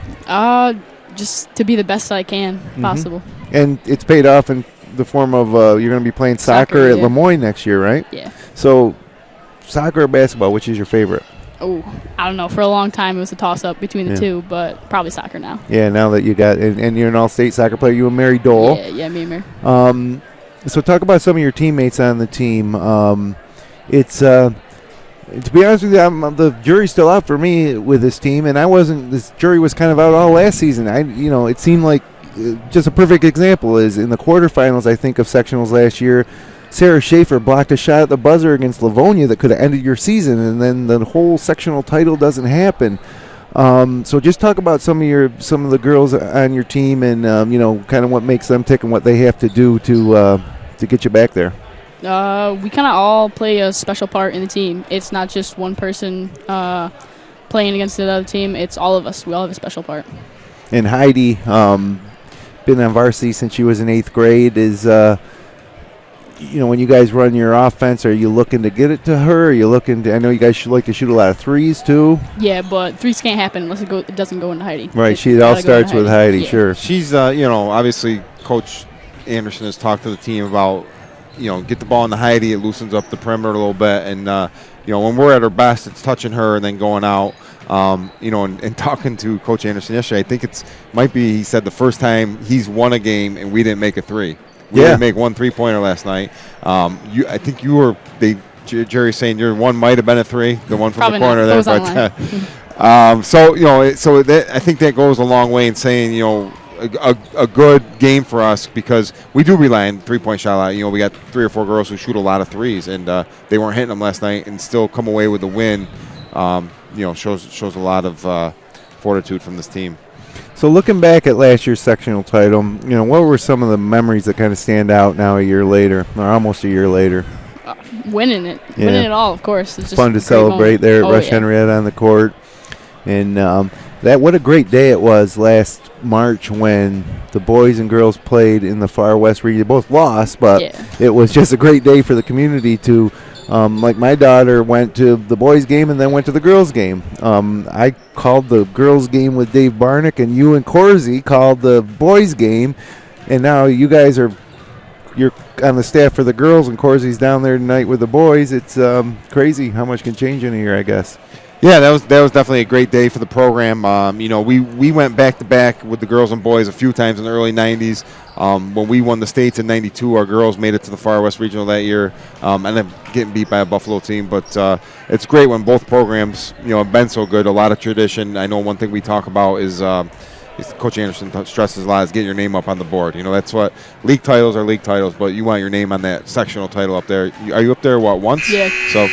Just to be the best I can possible. And it's paid off in the form of you're going to be playing soccer at Lemoyne next year, right? Yeah. So, soccer or basketball, which is your favorite? Oh, I don't know. For a long time, it was a toss-up between the two, but probably soccer now. Yeah, now that you got and you're an all-state soccer player, you and Mary Dole. Yeah, me and Mary. So talk about some of your teammates on the team. It's to be honest with you, the jury's still out for me with this team, and this jury was kind of out all last season. It seemed like just a perfect example is in the quarterfinals, I think, of sectionals last year. Sarah Schaefer blocked a shot at the buzzer against Livonia that could have ended your season, and then the whole sectional title doesn't happen. So just talk about some of the girls on your team, and kind of what makes them tick and what they have to do to get you back there. We kind of all play a special part in the team. It's not just one person playing against the other team. It's all of us. We all have a special part. And Heidi, been on varsity since she was in 8th grade. Is when you guys run your offense, are you looking to get it to her? Are you looking to? I know you guys like to shoot a lot of threes too. Yeah, but threes can't happen unless it doesn't go into Heidi. Right, it all starts with Heidi. Yeah. Sure. She's obviously Coach Anderson has talked to the team about get the ball in the Heidi. It loosens up the perimeter a little bit, and when we're at our best, it's touching her and then going out. And talking to Coach Anderson yesterday, I think he said the first time he's won a game and we didn't make a three. We didn't make one 3-pointer last night. I think Jerry's saying your one might have been a three, the one from Probably the corner not. there. But I think that goes a long way in saying a good game for us, because we do rely on 3-point shot a lot. We got 3 or 4 girls who shoot a lot of threes, and they weren't hitting them last night and still come away with a win. Shows a lot of fortitude from this team. So looking back at last year's sectional title, what were some of the memories that kind of stand out now a year later, or almost a year later? Winning it all, of course. It's just fun to celebrate there at Rush Henrietta on the court. And what a great day it was last March when the boys and girls played in the Far West region. They both lost, but it was just a great day for the community to like my daughter went to the boys' game and then went to the girls' game. I called the girls' game with Dave Barnick, and you and Corsi called the boys' game. And now you guys you're on the staff for the girls, and Corsi's down there tonight with the boys. It's crazy how much can change in a year, I guess. Yeah, that was definitely a great day for the program. We went back-to-back with the girls and boys a few times in the early 90s. When we won the States in 92, our girls made it to the Far West Regional that year, and then getting beat by a Buffalo team. But it's great when both programs, have been so good. A lot of tradition. I know one thing we talk about is Coach Anderson stresses a lot is get your name up on the board. That's what league titles are, league titles, but you want your name on that sectional title up there. Are you up there, once? Yeah. So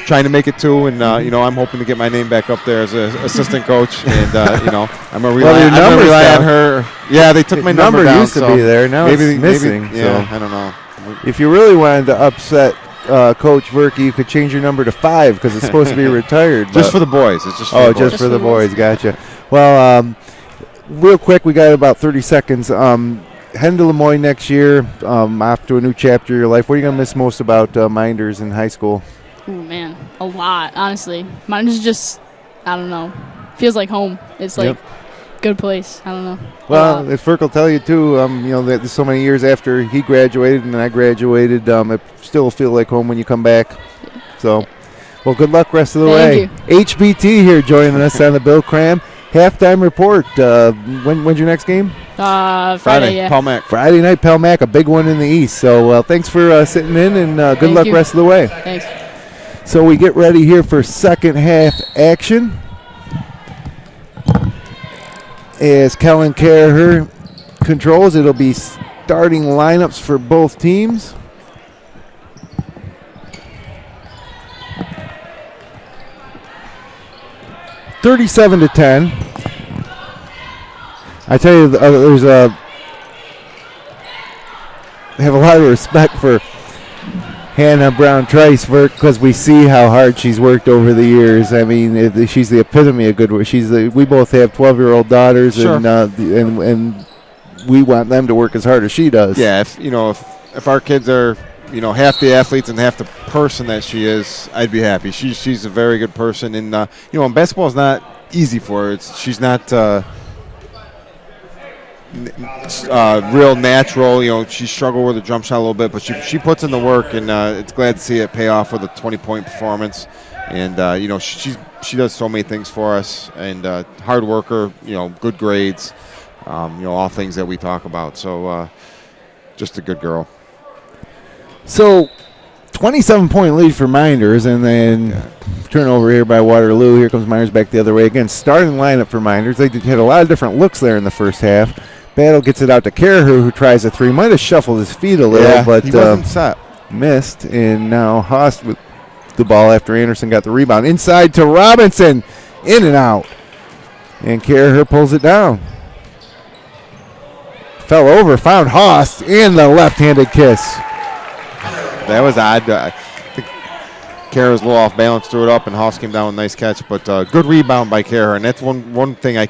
trying to make it 2, and I'm hoping to get my name back up there as an assistant coach, and I'm gonna rely on her. Yeah, they took my number down. Used to be there, now it's missing. Yeah, I don't know. If you really wanted to upset Coach Verke, you could change your number to 5 because it's supposed to be retired. Just for the boys. It's just just for the boys. Gotcha. Well, real quick, we got about 30 seconds. Heading to Lemoyne next year, off to a new chapter of your life. What are you gonna miss most about Minders in high school? Oh man, a lot, honestly. Mine is just, I don't know, feels like home. It's like good place. I don't know. Well, if Ferk will tell you too, that so many years after he graduated and I graduated, it still will feel like home when you come back. So, well, good luck rest of the way. HBT here joining us on the Bill Cram halftime report. When's your next game? Friday, yeah. Pell Mac. Friday night, Pell Mac, a big one in the East. So, thanks for sitting in, and good luck rest of the way. Thanks. So we get ready here for second half action. As Kellen Carher controls, it'll be starting lineups for both teams. (37-10). I tell you, I have a lot of respect for Hannah Brown-Trice because we see how hard she's worked over the years. I mean, she's the epitome of good work. We both have 12-year-old daughters, sure. and we want them to work as hard as she does. Yeah, if our kids are half the athletes and half the person that she is, I'd be happy. She's a very good person, and and basketball is not easy for her. She's not real natural. She struggled with the jump shot a little bit, but she puts in the work, and it's glad to see it pay off with a 20-point performance. And she does so many things for us, and hard worker. Good grades. All things that we talk about. So just a good girl. So 27-point lead for Minders, and then turnover here by Waterloo. Here comes Minders back the other way again. Starting lineup for Minders. They had a lot of different looks there in the first half. Battle gets it out to Carher, who tries a 3. Might have shuffled his feet a little, but he wasn't set. Missed. And now Haas with the ball after Anderson got the rebound. Inside to Robinson. In and out. And Carher pulls it down. Fell over, found Haas in the left-handed kiss. That was odd. I think Carher was a little off balance, threw it up, and Haas came down with a nice catch. But good rebound by Carher, and that's one thing I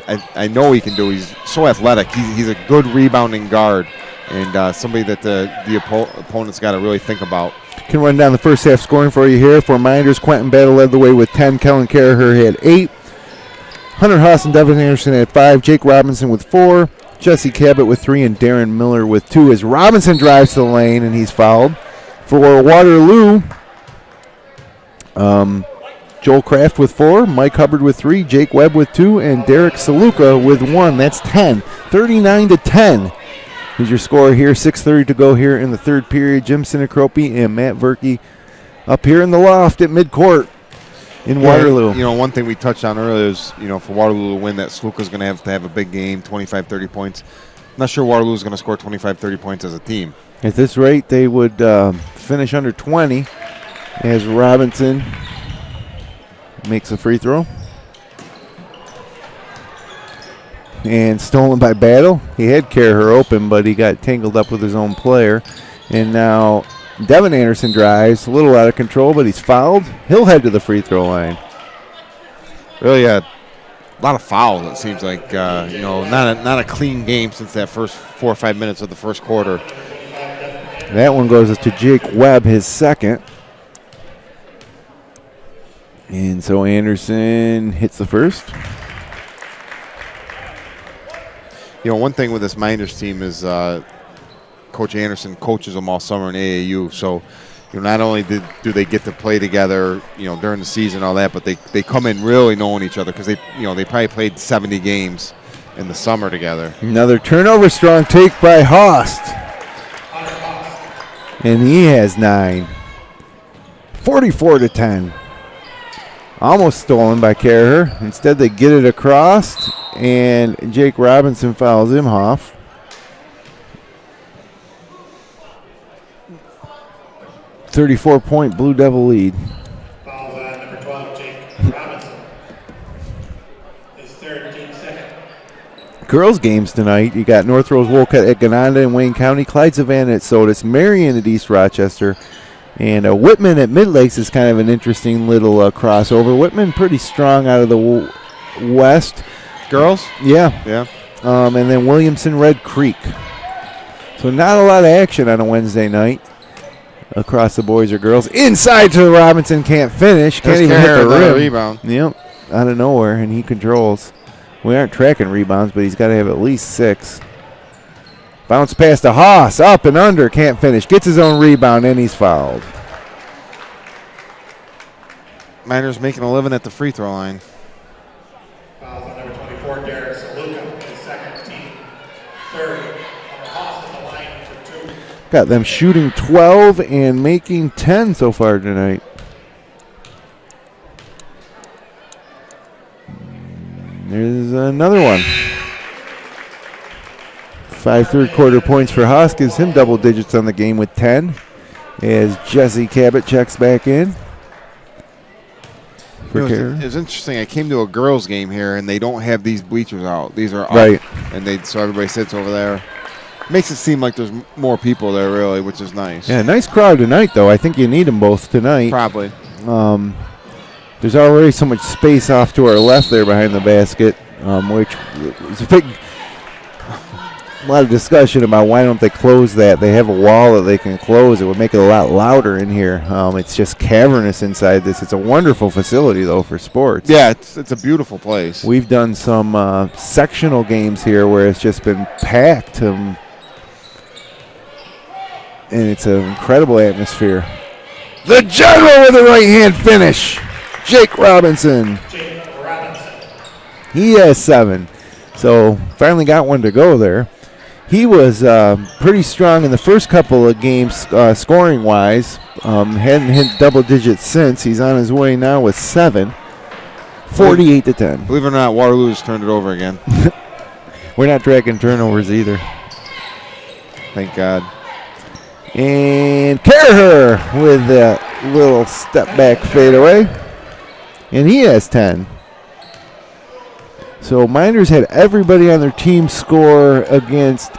I know he can do. He's so athletic. He's a good rebounding guard, and somebody that the opponent's got to really think about. Can run down the first half scoring for you here. For Mynderse, Quentin Battle led the way with 10. Kellen Carraher had 8. Hunter Haas and Devin Anderson had 5. Jake Robinson with 4. Jesse Cabot with 3. And Darren Miller with 2 as Robinson drives to the lane and he's fouled. For Waterloo, Joel Kraft with 4. Mike Hubbard with 3. Jake Webb with 2. And Derek Saluka with 1. That's 10. 39-10. Here's your score here. 6:30 to go here in the third period. Jim Sinacropi and Matt Verkey up here in the loft at midcourt in Waterloo. You know, one thing we touched on earlier is, for Waterloo to win, that Saluka's going to have a big game, 25, 30 points. I'm not sure Waterloo's going to score 25, 30 points as a team. At this rate, they would finish under 20 as Robinson makes a free throw. And stolen by Battle. He had Carraher open, but he got tangled up with his own player. And now Devin Anderson drives, a little out of control, but he's fouled. He'll head to the free throw line. Really a lot of fouls, it seems like. Not a clean game since that first 4 or 5 minutes of the first quarter. That one goes to Jake Webb, his second. And so Anderson hits the first. One thing with this Mynderse team is Coach Anderson coaches them all summer in AAU. So, not only do they get to play together, during the season and all that, but they come in really knowing each other because they probably played 70 games in the summer together. Another turnover, strong take by Host. And he has 9. 44-10. Almost stolen by Carraher. Instead, they get it across, and Jake Robinson fouls him off. .34 Blue Devil lead. Fouls on number 12, Jake Robinson. His third, team second. Girls games tonight. You got North Rose Wolcott at Gananda in Wayne County, Clyde Savannah at Sodus, Marion at East Rochester, and Whitman at Mid-Lakes is kind of an interesting little crossover. Whitman pretty strong out of the west. Girls? Yeah. And then Williamson Red Creek. So not a lot of action on a Wednesday night across the boys or girls. Inside to Robinson, can't finish. Can't even hit the rim. Rebound. Yep, out of nowhere, and he controls. We aren't tracking rebounds, but he's got to have at least 6. Bounce pass to Haas, up and under, can't finish. Gets his own rebound, and he's fouled. Mynderse making a living at the free throw line. Fouls on number 24, Derek Saluka, his second, team third. Number Haas at the line for 2. Got them shooting 12 and making 10 so far tonight. There's another one. 5 third-quarter points for Haas gives him double digits on the game with 10 as Jesse Cabot checks back in. It's interesting. I came to a girls' game here, and they don't have these bleachers out. These are up, right, and so everybody sits over there. Makes it seem like there's more people there, really, which is nice. Yeah, nice crowd tonight, though. I think you need them both tonight. Probably. There's already so much space off to our left there behind the basket, which is a big... A lot of discussion about why don't they close that. They have a wall that they can close. It would make it a lot louder in here. It's just cavernous inside this. It's a wonderful facility, though, for sports. Yeah, it's a beautiful place. We've done some sectional games here where it's just been packed, and it's an incredible atmosphere. The General with the right-hand finish. Jake Robinson. He has 7. So finally got one to go there. He was pretty strong in the first couple of games scoring-wise. Hadn't hit double digits since. He's on his way now with 7. 48-10. Believe it or not, Waterloo's turned it over again. We're not tracking turnovers either. Thank God. And Carraher with that little step-back fadeaway. And he has 10. So Mynderse had everybody on their team score against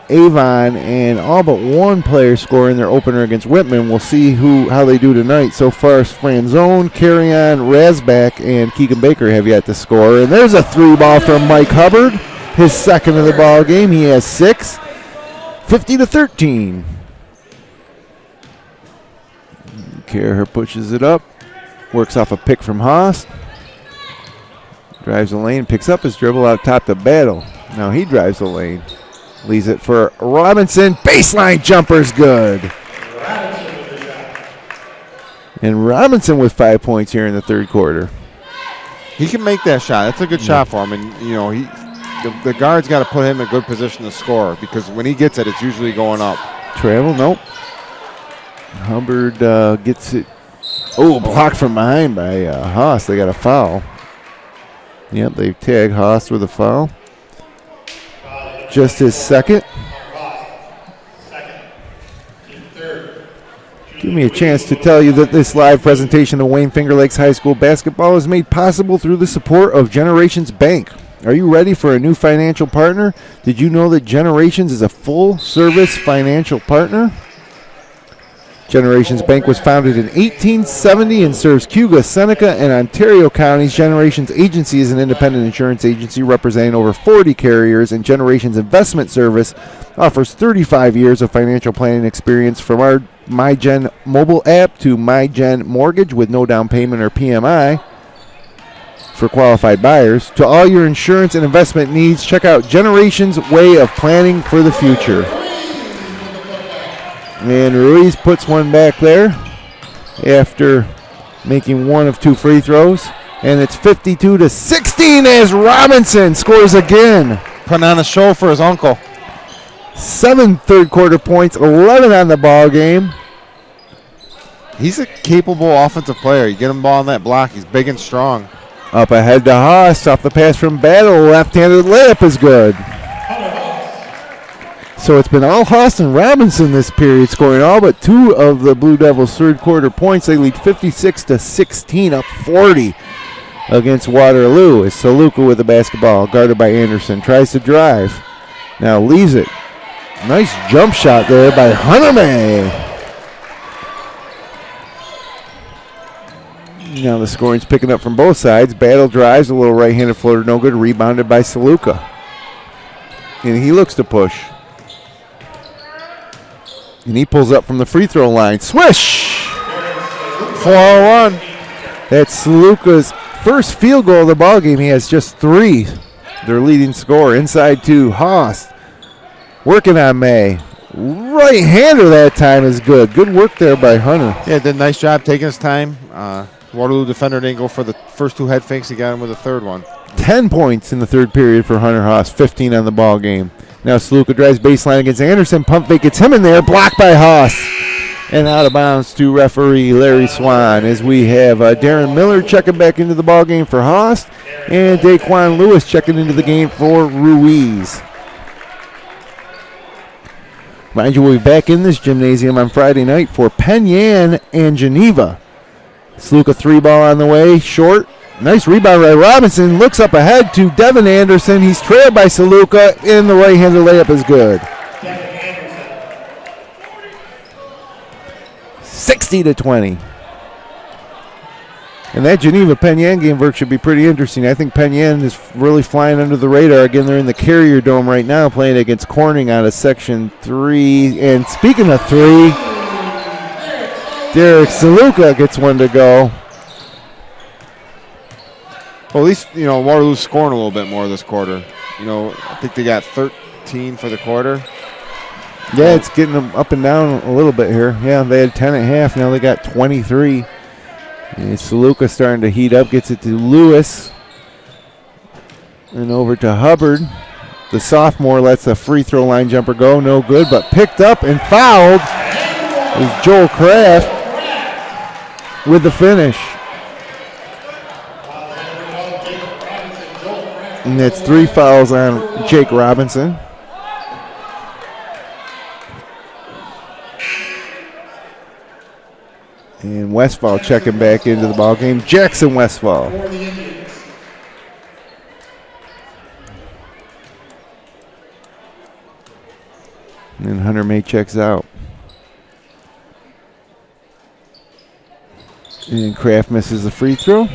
Avon, and all but one player score in their opener against Whitman. We'll see how they do tonight. So far, Franzone, Carrion, Razback, and Keegan Baker have yet to score. And there's a 3-ball from Mike Hubbard, his second of the ball game. He has 6, 50-13. Kerher pushes it up, works off a pick from Haas, drives the lane, picks up his dribble out top to Battle. Now he drives the lane. Leaves it for Robinson. Baseline jumper's good. And Robinson with 5 points here in the third quarter. He can make that shot. That's a good shot for him. And, the guard's got to put him in a good position to score because when he gets it, it's usually going up. Travel, nope. Hubbard gets it. Oh, blocked from behind by Haas. They got a foul. Yep, they tag Haas with a foul. Just his second. Give me a chance to tell you that this live presentation of Wayne Finger Lakes High School basketball is made possible through the support of Generations Bank. Are you ready for a new financial partner? Did you know that Generations is a full-service financial partner? Generations Bank was founded in 1870 and serves Cayuga, Seneca, and Ontario counties. Generations Agency is an independent insurance agency representing over 40 carriers, and Generations Investment Service offers 35 years of financial planning experience from our MyGen mobile app to MyGen Mortgage with no down payment or PMI for qualified buyers. To all your insurance and investment needs, check out Generations' way of planning for the future. And Ruiz puts one back there after making one of 2 free throws. And it's 52-16 as Robinson scores again. Putting on a show for his uncle. 7 third quarter points, 11 on the ball game. He's a capable offensive player. You get him ball on that block, he's big and strong. Up ahead to Haas, off the pass from Battle. Left-handed layup is good. So it's been all Haas and Robinson this period, scoring all but 2 of the Blue Devils' third quarter points. They lead 56-16, up 40 against Waterloo. It's Saluka with the basketball, guarded by Anderson. Tries to drive. Now leaves it. Nice jump shot there by Hunter May. Now the scoring's picking up from both sides. Battle drives, a little right-handed floater, no good. Rebounded by Saluka. And he looks to push. And he pulls up from the free throw line. Swish! 4-on-1. That's Saluka's first field goal of the ball game. He has just 3. Their leading scorer. Inside to Haas. Working on May. Right-hander that time is good. Good work there by Hunter. Yeah, did a nice job taking his time. Waterloo defender didn't go for the first 2 head fakes. He got him with the third one. 10 points in the third period for Hunter Haas. 15 on the ball game. Now Saluka drives baseline against Anderson. Pump fake gets him in there. Blocked by Haas. And out of bounds to referee Larry Swan as we have Darren Miller checking back into the ball game for Haas. And Daquan Lewis checking into the game for Ruiz. Mind you, we'll be back in this gymnasium on Friday night for Penn Yan and Geneva. Saluka 3-ball on the way, short. Nice rebound by Robinson. Looks up ahead to Devin Anderson. He's trailed by Saluka, and the right-handed layup is good. 60-20. And that Geneva-Penn Yan game, Vert, should be pretty interesting. I think Penn Yan is really flying under the radar. Again, they're in the Carrier Dome right now playing against Corning out of Section 3. And speaking of 3, Derek Saluka gets one to go. Well, at least, Waterloo's scoring a little bit more this quarter. I think they got 13 for the quarter. Yeah, it's getting them up and down a little bit here. Yeah, they had 10 at half. Now they got 23. And Saluka starting to heat up. Gets it to Lewis. And over to Hubbard. The sophomore lets a free throw line jumper go. No good, but picked up and fouled is Joel Kraft with the finish. And that's 3 fouls on Jake Robinson. And Westfall checking back into the ball game. Jackson Westfall. And Hunter May checks out. And Kraft misses the free throw.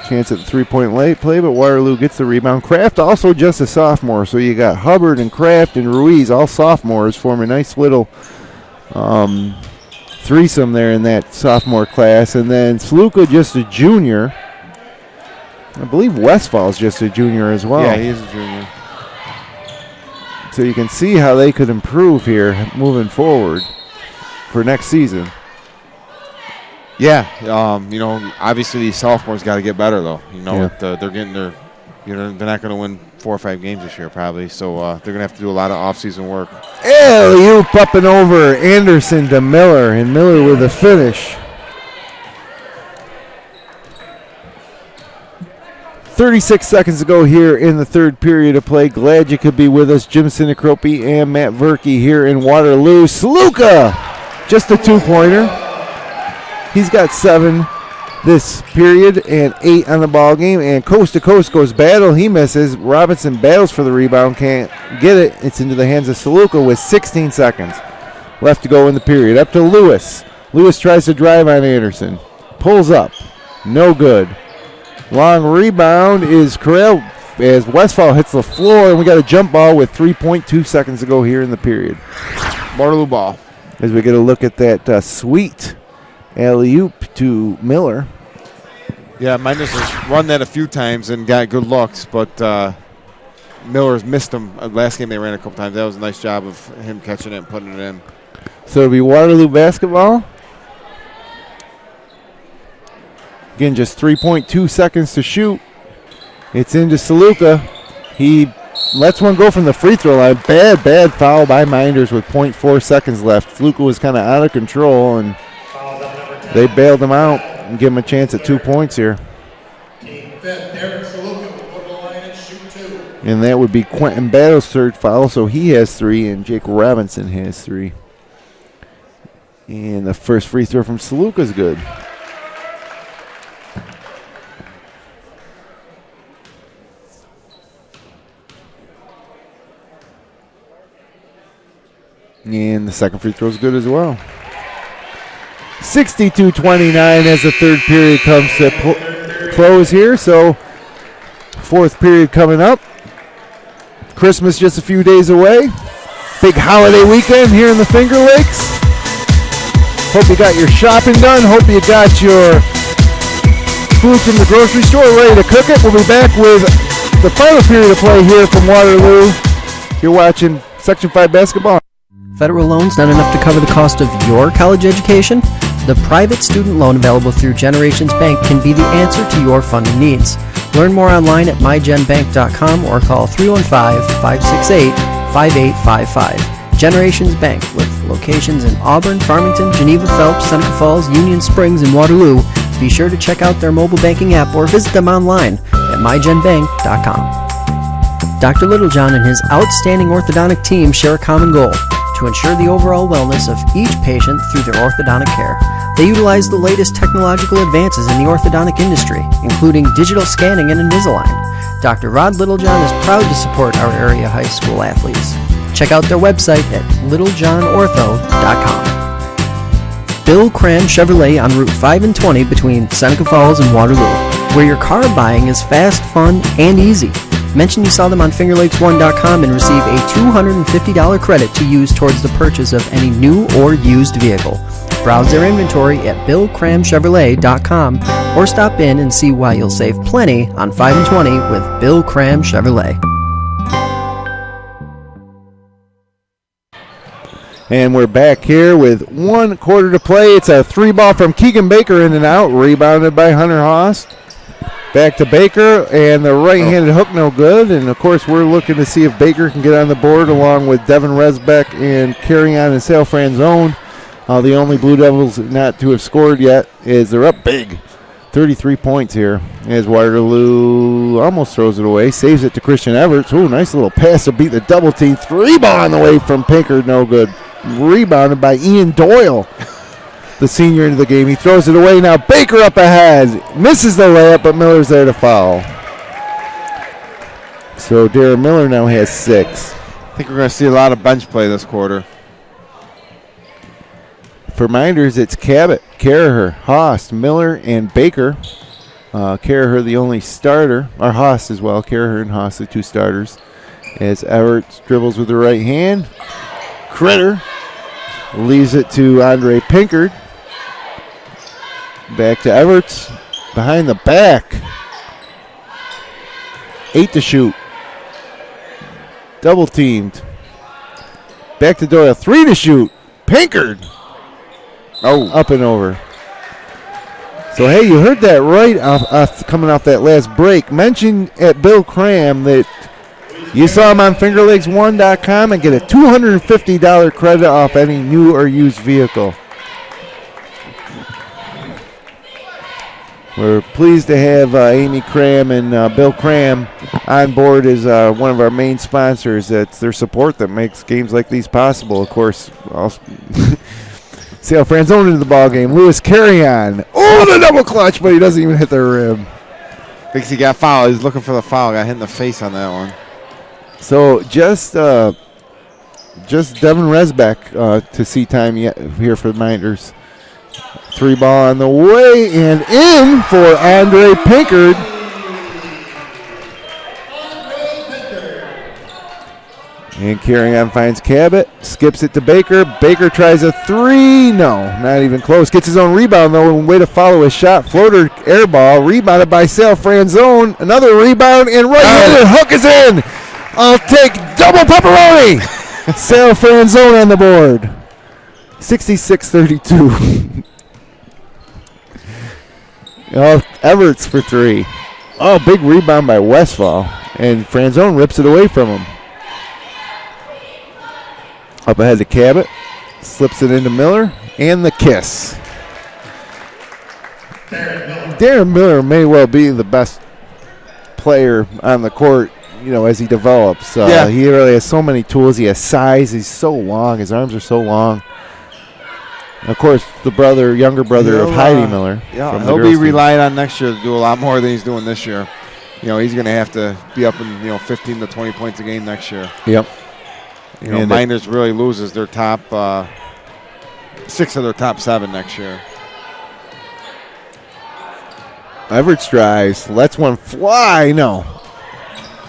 Chance at the three-point late play, but Waterloo gets the rebound. Kraft also just a sophomore, so you got Hubbard and Kraft and Ruiz, all sophomores, form a nice little threesome there in that sophomore class. And then Sluka just a junior. I believe Westfall's just a junior as well. Yeah, he is a junior. So you can see how they could improve here moving forward for next season. Yeah, obviously these sophomores got to get better though. They're getting they're not going to win 4 or 5 games this year probably. So they're going to have to do a lot of off-season work. Alley-oop up and over Anderson to Miller, and Miller with a finish. 36 seconds to go here in the third period of play. Glad you could be with us, Jim Sinacropi and Matt Verkey here in Waterloo. Sluka, just a 2-pointer. He's got 7 this period and 8 on the ball game. And coast to coast goes Battle. He misses. Robinson battles for the rebound. Can't get it. It's into the hands of Sluka with 16 seconds left to go in the period. Up to Lewis. Lewis tries to drive on Anderson. Pulls up. No good. Long rebound is Corral as Westfall hits the floor. And we got a jump ball with 3.2 seconds to go here in the period. Waterloo ball. As we get a look at that sweet alley-oop to Miller. Yeah, Mynderse has run that a few times and got good looks, but Miller's missed them. Last game they ran a couple times. That was a nice job of him catching it and putting it in. So it'll be Waterloo basketball. Again, just 3.2 seconds to shoot. It's into Sluka. He lets one go from the free throw line. Bad foul by Mynderse with 0.4 seconds left. Sluka was kind of out of control, and they bailed him out and give him a chance at 2 points here. And that would be Quentin Battle's third foul, so he has 3, and Jake Robinson has 3. And the first free throw from Sluka is good. And the second free throw is good as well. 62-29 as the third period comes to close here. So fourth period coming up. Christmas just a few days away. Big holiday weekend here in the Finger Lakes. Hope you got your shopping done. Hope you got your food from the grocery store ready to cook it. We'll be back with the final period of play here from Waterloo. You're watching Section 5 basketball. Federal loans not enough to cover the cost of your college education? The private student loan available through Generations Bank can be the answer to your funding needs. Learn more online at mygenbank.com or call 315-568-5855. Generations Bank, with locations in Auburn, Farmington, Geneva, Phelps, Seneca Falls, Union Springs, and Waterloo. Be sure to check out their mobile banking app or visit them online at mygenbank.com. Dr. Littlejohn and his outstanding orthodontic team share a common goal: to ensure the overall wellness of each patient through their orthodontic care. They utilize the latest technological advances in the orthodontic industry, including digital scanning and Invisalign. Dr. Rod Littlejohn is proud to support our area high school athletes. Check out their website at littlejohnortho.com. Bill Cram Chevrolet on Route 5 and 20 between Seneca Falls and Waterloo, where your car buying is fast, fun, and easy. Mention you saw them on fingerlakes1.com and receive a $250 credit to use towards the purchase of any new or used vehicle. Browse their inventory at BillCramChevrolet.com or stop in and see why you'll save plenty on 5 and 20 with Bill Cram Chevrolet. And we're back here with 1 quarter to play. It's a 3-ball from Keegan Baker in and out, rebounded by Hunter Haas. Back to Baker, and the right-handed hook no good. And, of course, we're looking to see if Baker can get on the board along with Devin Resbeck and Carry-On and Sale Franzone. The only Blue Devils not to have scored yet is they're up big. 33 points here as Waterloo almost throws it away. Saves it to Christian Everts. Ooh, nice little pass to beat the double team. 3-ball on the way from Pinker, no good. Rebounded by Ian Doyle, the senior into the game. He throws it away now. Baker up ahead. Misses the layup, but Miller's there to foul. So Darren Miller now has 6. I think we're going to see a lot of bench play this quarter. For Minders, it's Cabot, Caraher, Haas, Miller, and Baker. Caraher the only starter, or Haas as well. Caraher and Haas the 2 starters. As Everett dribbles with the right hand. Critter leaves it to Andre Pinkard. Back to Everett. Behind the back. 8 to shoot. Double teamed. Back to Doyle. 3 to shoot. Pinkard. Oh. Up and over. So, hey, you heard that right coming off that last break. Mention at Bill Cram that you saw him on FingerLakes1.com and get a $250 credit off any new or used vehicle. We're pleased to have Amy Cram and Bill Cram on board as one of our main sponsors. It's their support that makes games like these possible. Of course, see how Franzone into the ball game. Lewis Carrion. Oh, the double clutch, but he doesn't even hit the rim. Thinks he got fouled. He's looking for the foul. Got hit in the face on that one. So just Devin Resbeck to see time yet here for the Minders. 3 ball on the way and in for Andre Pinkard. And Carrion finds Cabot, skips it to Baker. Baker tries a 3. No, not even close. Gets his own rebound, though, and way to follow his shot. Floater air ball, rebounded by Sale Franzone. Another rebound, and right-handed hook is in. I'll take double pepperoni. Sale Franzone on the board. 66-32. Oh, Everett's for 3. Oh, big rebound by Westfall, and Franzone rips it away from him. Up ahead to Cabot. Slips it into Miller. And the kiss. Darren Miller may well be the best player on the court, as he develops. Yeah. He really has so many tools. He has size. He's so long. His arms are so long. And of course, the younger brother of Heidi Miller. Yeah, he'll be relied on next year to do a lot more than he's doing this year. He's going to have to be up in 15 to 20 points a game next year. Yep. Minders really loses their top 6 of their top 7 next year. Everett drives, lets one fly. No.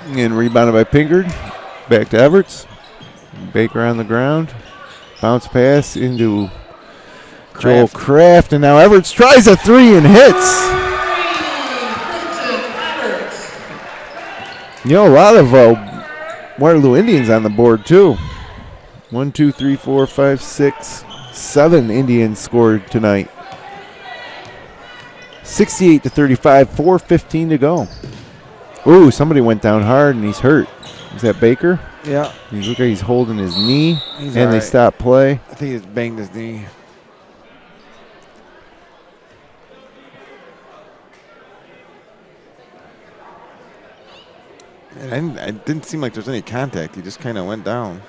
And rebounded by Pinkard. Back to Everett. Baker on the ground. Bounce pass into Joel Kraft. And now Everett tries a 3 and hits. A lot of Waterloo Indians on the board, too. 1, 2, 3, 4, 5, 6, 7 Indians scored tonight. 68-35, 4:15 to go. Ooh, somebody went down hard and he's hurt. Is that Baker? Yeah. He looks like he's holding his knee, He's and they stopped play. I think he's banged his knee. And it didn't seem like there's any contact. He just kind of went down.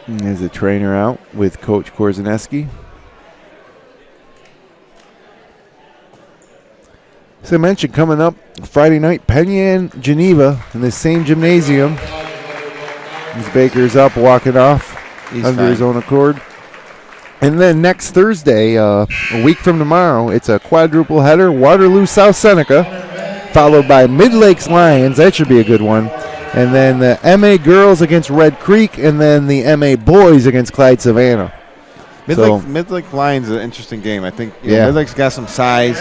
And there's a trainer out with Coach Korzaneski. As I mentioned, coming up Friday night, Penyan, Geneva, in the same gymnasium. As Baker's up, walking off under his own accord. And then next Thursday, a week from tomorrow, it's a quadruple header, Waterloo, South Seneca, followed by Mid-Lakes Lions. That should be a good one. And then the MA girls against Red Creek, and then the MA boys against Clyde Savannah. Mid-Lake Lions is an interesting game. I think Mid-Lake's got some size.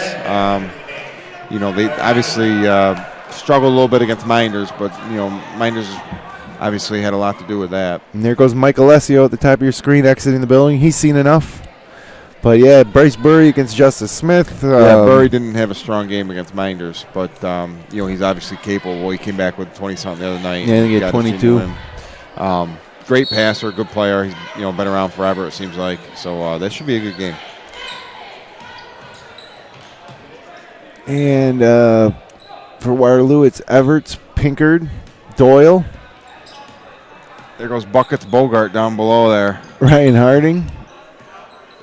They obviously struggled a little bit against Minders, but Minders obviously had a lot to do with that. And there goes Mike Alessio at the top of your screen exiting the building. He's seen enough. But, yeah, Bryce Burry against Justice Smith. Burry didn't have a strong game against Minders, but, he's obviously capable. He came back with 20-something the other night. Yeah, he got 22. Great passer, good player. He's, been around forever, it seems like. So that should be a good game. And for Waterloo, it's Everett, Pinkard, Doyle. There goes Buckets Bogart down below there. Ryan Harding.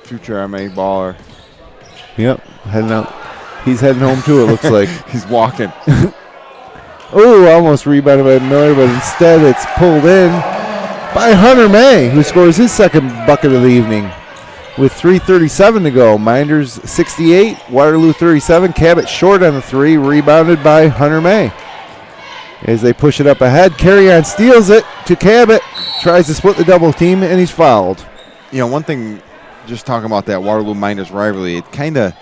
Future MA baller. Yep, heading out. He's heading home too, it looks like. He's walking. Oh, almost rebounded by Miller, but instead it's pulled in by Hunter May, who scores his second bucket of the evening with 3:37 to go. Minders 68, Waterloo 37. Cabot short on the three, rebounded by Hunter May. As they push it up ahead, Carry-On steals it to Cabot, tries to split the double team, and he's fouled. You know, one thing, just talking about that Waterloo Minders rivalry, it kind of,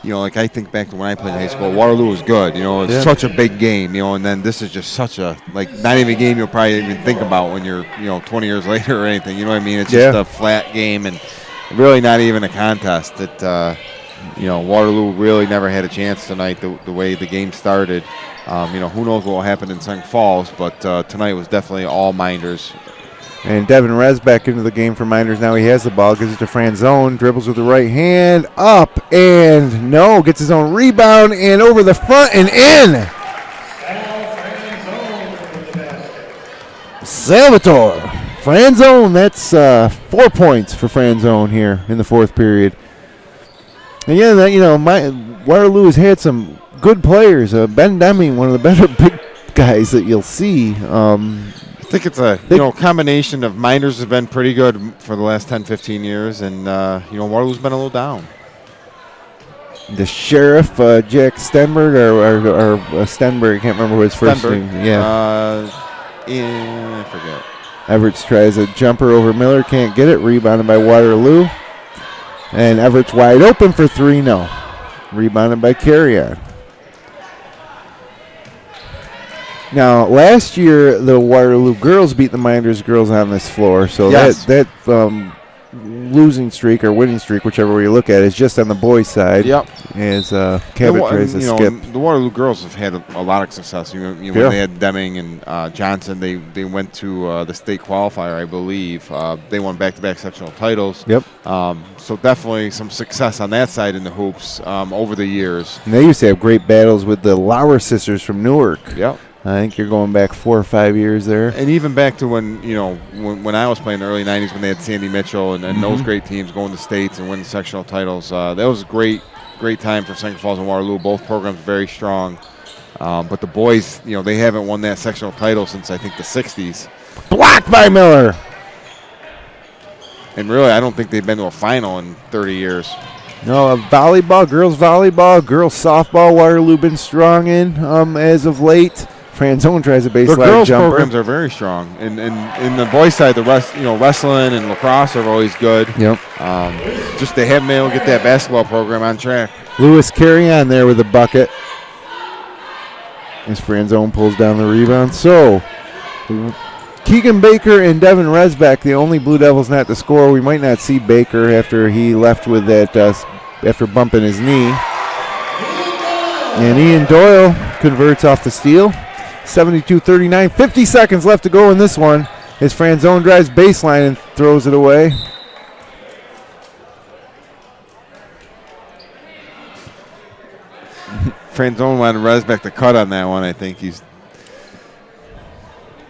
you know, like I think back to when I played in high school, Waterloo was good. You know, it's such a big game, you know, and then this is just such a, like, not even a game you'll probably even think about when you're, you know, 20 years later or anything. You know what I mean? It's just a flat game and really not even a contest. That, you know, Waterloo really never had a chance tonight the way the game started. You know, who knows what will happen in St. Falls, but tonight was definitely all Minders. And Devin Rez back into the game for Minders. Now he has the ball, gives it to Franzone, dribbles with the right hand, up and no, gets his own rebound and over the front and in. Salvatore Franzone, that's 4 points for Franzone here in the fourth period. And yeah, you know, Waterloo has had some good players. Ben Deming, one of the better big guys that you'll see. I think it's a combination of Minders have been pretty good for the last 10, 15 years, and you know, Waterloo's been a little down. The sheriff, Jack Stenberg, or Stenberg, I can't remember his first name. Yeah, I forget. Everett tries a jumper over Miller, can't get it. Rebounded by Waterloo, and Everett's wide open for three. No, rebounded by Carry-On. Now, last year, the Waterloo girls beat the Minders girls on this floor, so that losing streak or winning streak, whichever way you look at it, is just on the boys' side. Yep. As Cabot tries to skip. The Waterloo girls have had a lot of success. You know, when they had Deming and Johnson, they went to the state qualifier, I believe. They won back-to-back sectional titles. Yep. So definitely some success on that side in the hoops over the years. And they used to have great battles with the Lauer sisters from Newark. Yep. I think you're going back 4 or 5 years there. And even back to when, you know, when I was playing in the early 90s when they had Sandy Mitchell and those great teams going to states and winning sectional titles. That was a great time for St. Falls and Waterloo. Both programs very strong. But the boys, you know, they haven't won that sectional title since I think the 60s. Blocked by Miller. And really, I don't think they've been to a final in 30 years. No, volleyball, girls softball, Waterloo been strong in as of late. Franzone tries a baseline jumper. The girls programs are very strong, and in the boys side, wrestling and lacrosse are always good. Yep. Just they haven't been able to get that basketball program on track. Lewis Carry-On there with a bucket as Franzone pulls down the rebound. So Keegan Baker and Devin Resbeck, the only Blue Devils not to score. We might not see Baker after he left with that after bumping his knee. And Ian Doyle converts off the steal. 72-39, 50 seconds left to go in this one as Franzone drives baseline and throws it away. Franzone wanted Resbeck to cut on that one. I think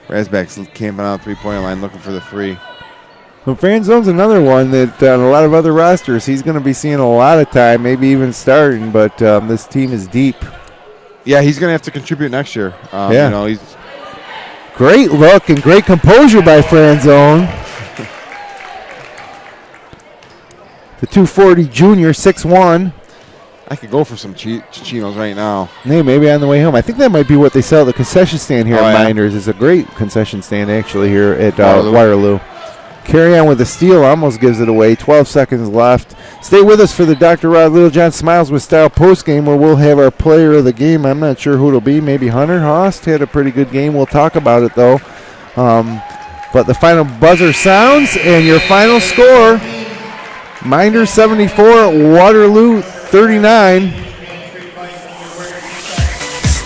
Resbeck's camping out three-point line looking for the free. Well, Franzone's another one that on a lot of other rosters he's going to be seeing a lot of time, maybe even starting, but this team is deep. Yeah, he's going to have to contribute next year. You know, he's great look and great composure by Franzone. The 240 junior, 6'1". I could go for some chinos right now. Hey, maybe on the way home. I think that might be what they sell at the concession stand here at Minders. It's a great concession stand actually here at Waterloo. Carry-On with the steal, almost gives it away. 12 seconds left. Stay with us for the Dr. Rod Littlejohn Smiles with Style postgame where we'll have our player of the game. I'm not sure who it'll be. Maybe Hunter Host had a pretty good game. We'll talk about it, though. But the final buzzer sounds, and your final score, Minders 74, Waterloo 39.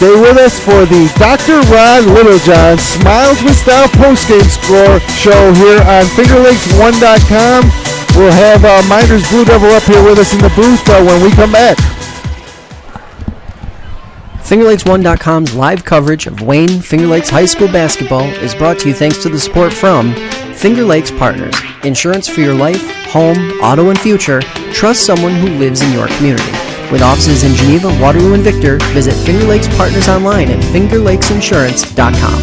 Stay with us for the Dr. Rod Littlejohn Smiles with Style postgame score show here on FingerLakes1.com. We'll have Minders Blue Devil up here with us in the booth when we come back. FingerLakes1.com's live coverage of Wayne Finger Lakes High School basketball is brought to you thanks to the support from Finger Lakes Partners. Insurance for your life, home, auto, and future. Trust someone who lives in your community. With offices in Geneva, Waterloo, and Victor, visit Finger Lakes Partners online at fingerlakesinsurance.com.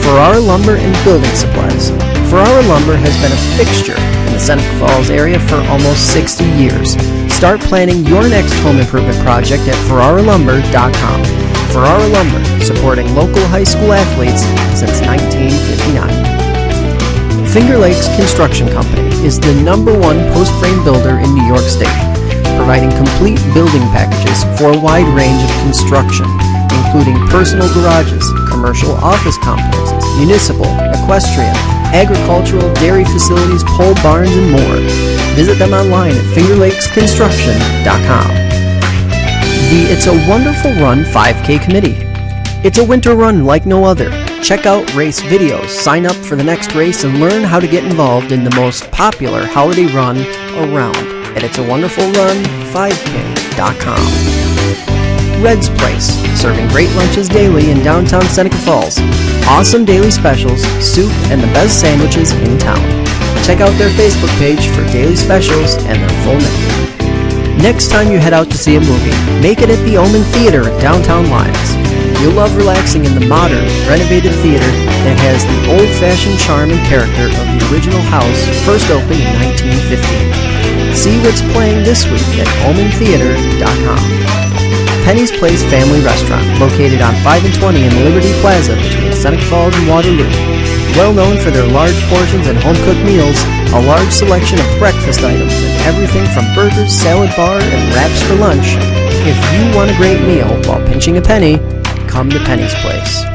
Ferrara Lumber and Building Supplies. Ferrara Lumber has been a fixture in the Seneca Falls area for almost 60 years. Start planning your next home improvement project at ferraralumber.com. Ferrara Lumber, supporting local high school athletes since 1959. Finger Lakes Construction Company is the #1 post-frame builder in New York State, providing complete building packages for a wide range of construction, including personal garages, commercial office complexes, municipal, equestrian, agricultural, dairy facilities, pole barns, and more. Visit them online at fingerlakesconstruction.com. The It's a Wonderful Run 5K Committee. It's a winter run like no other. Check out race videos, sign up for the next race, and learn how to get involved in the most popular holiday run around at itsawonderfulrun5k.com. Red's Place, serving great lunches daily in downtown Seneca Falls. Awesome daily specials, soup, and the best sandwiches in town. Check out their Facebook page for daily specials and their full menu. Next time you head out to see a movie, make it at the Omen Theater in downtown Lyons. You'll love relaxing in the modern, renovated theater that has the old-fashioned charm and character of the original house first opened in 1915. See what's playing this week at omentheater.com. Penny's Place Family Restaurant, located on 5 and 20 in Liberty Plaza between Seneca Falls and Waterloo. Well known for their large portions and home-cooked meals, a large selection of breakfast items, and everything from burgers, salad bar, and wraps for lunch. If you want a great meal while pinching a penny, come to Penny's Place.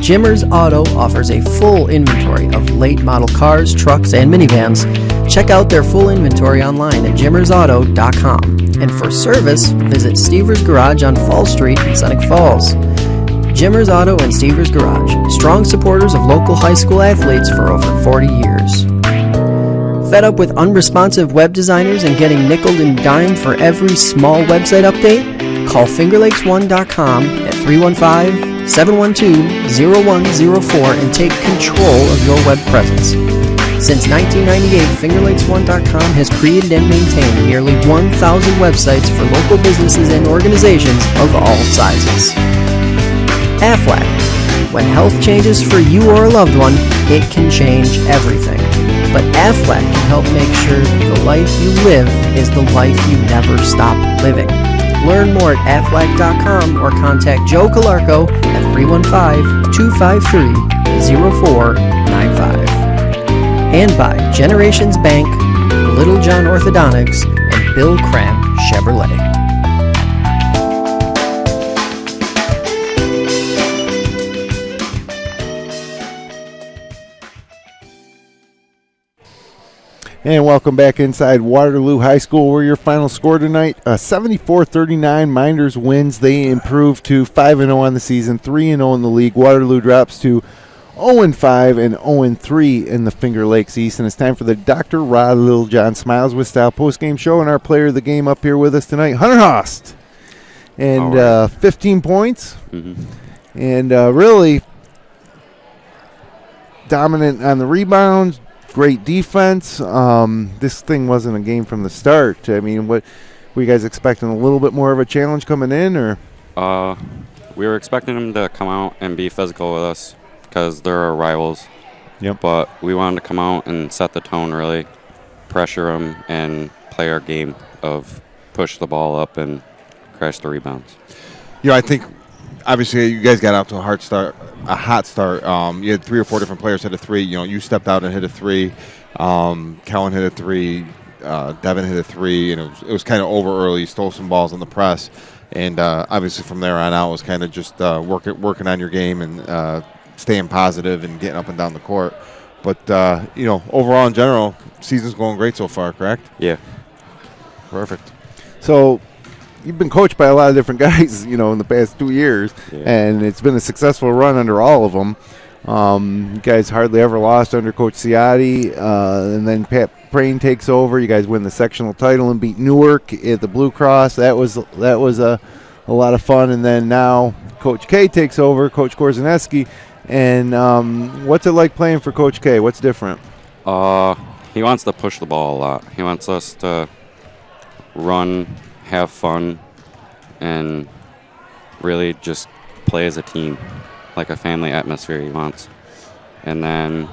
Jimmer's Auto offers a full inventory of late model cars, trucks, and minivans. Check out their full inventory online at jimmersauto.com. And for service, visit Stever's Garage on Fall Street in Seneca Falls. Jimmer's Auto and Stever's Garage, strong supporters of local high school athletes for over 40 years. Fed up with unresponsive web designers and getting nickeled and dimed for every small website update? Call fingerlakes1.com at 315-712-0104 and take control of your web presence. Since 1998, fingerlakes1.com has created and maintained nearly 1,000 websites for local businesses and organizations of all sizes. Aflac. When health changes for you or a loved one, it can change everything. But Aflac can help make sure the life you live is the life you never stop living. Learn more at aflac.com or contact Joe Calarco at 315-253-0495. And by Generations Bank, Little John Orthodontics, and Bill Cram Chevrolet. And welcome back inside Waterloo High School, where your final score tonight, 74-39, Mynderse wins. They improve to 5-0 on the season, 3-0 in the league. Waterloo drops to 0-5 and 0-3 in the Finger Lakes East. And it's time for the Dr. Rod Littlejohn Smiles with Style post-game show. And our player of the game up here with us tonight, Hunter Host. And 15 points. Mm-hmm. And really dominant on the rebounds. Great defense. This thing wasn't a game from the start. I mean, what were you guys expecting? A little bit more of a challenge coming in, or? We were expecting them to come out and be physical with us because they're our rivals. Yep. But we wanted to come out and set the tone, really pressure them and play our game of push the ball up and crash the rebounds. You know, I think obviously you guys got out to a hot start. You had 3 or 4 different players hit a 3. You know, you stepped out and hit a 3. Kellen hit a 3. Devin hit a 3, and it was kind of over early. You stole some balls on the press, and obviously from there on out was kind of just working on your game and staying positive and getting up and down the court. But you know, overall in general, season's going great so far. Correct? Yeah. Perfect. So you've been coached by a lot of different guys, you know, in the past 2 years, and it's been a successful run under all of them. You guys hardly ever lost under Coach Ciotti, and then Pat Prain takes over. You guys win the sectional title and beat Newark at the Blue Cross. That was a lot of fun. And then now Coach K takes over, Coach Korzaneski. And what's it like playing for Coach K? What's different? He wants to push the ball a lot. He wants us to run, have fun, and really just play as a team, like a family atmosphere he wants. And then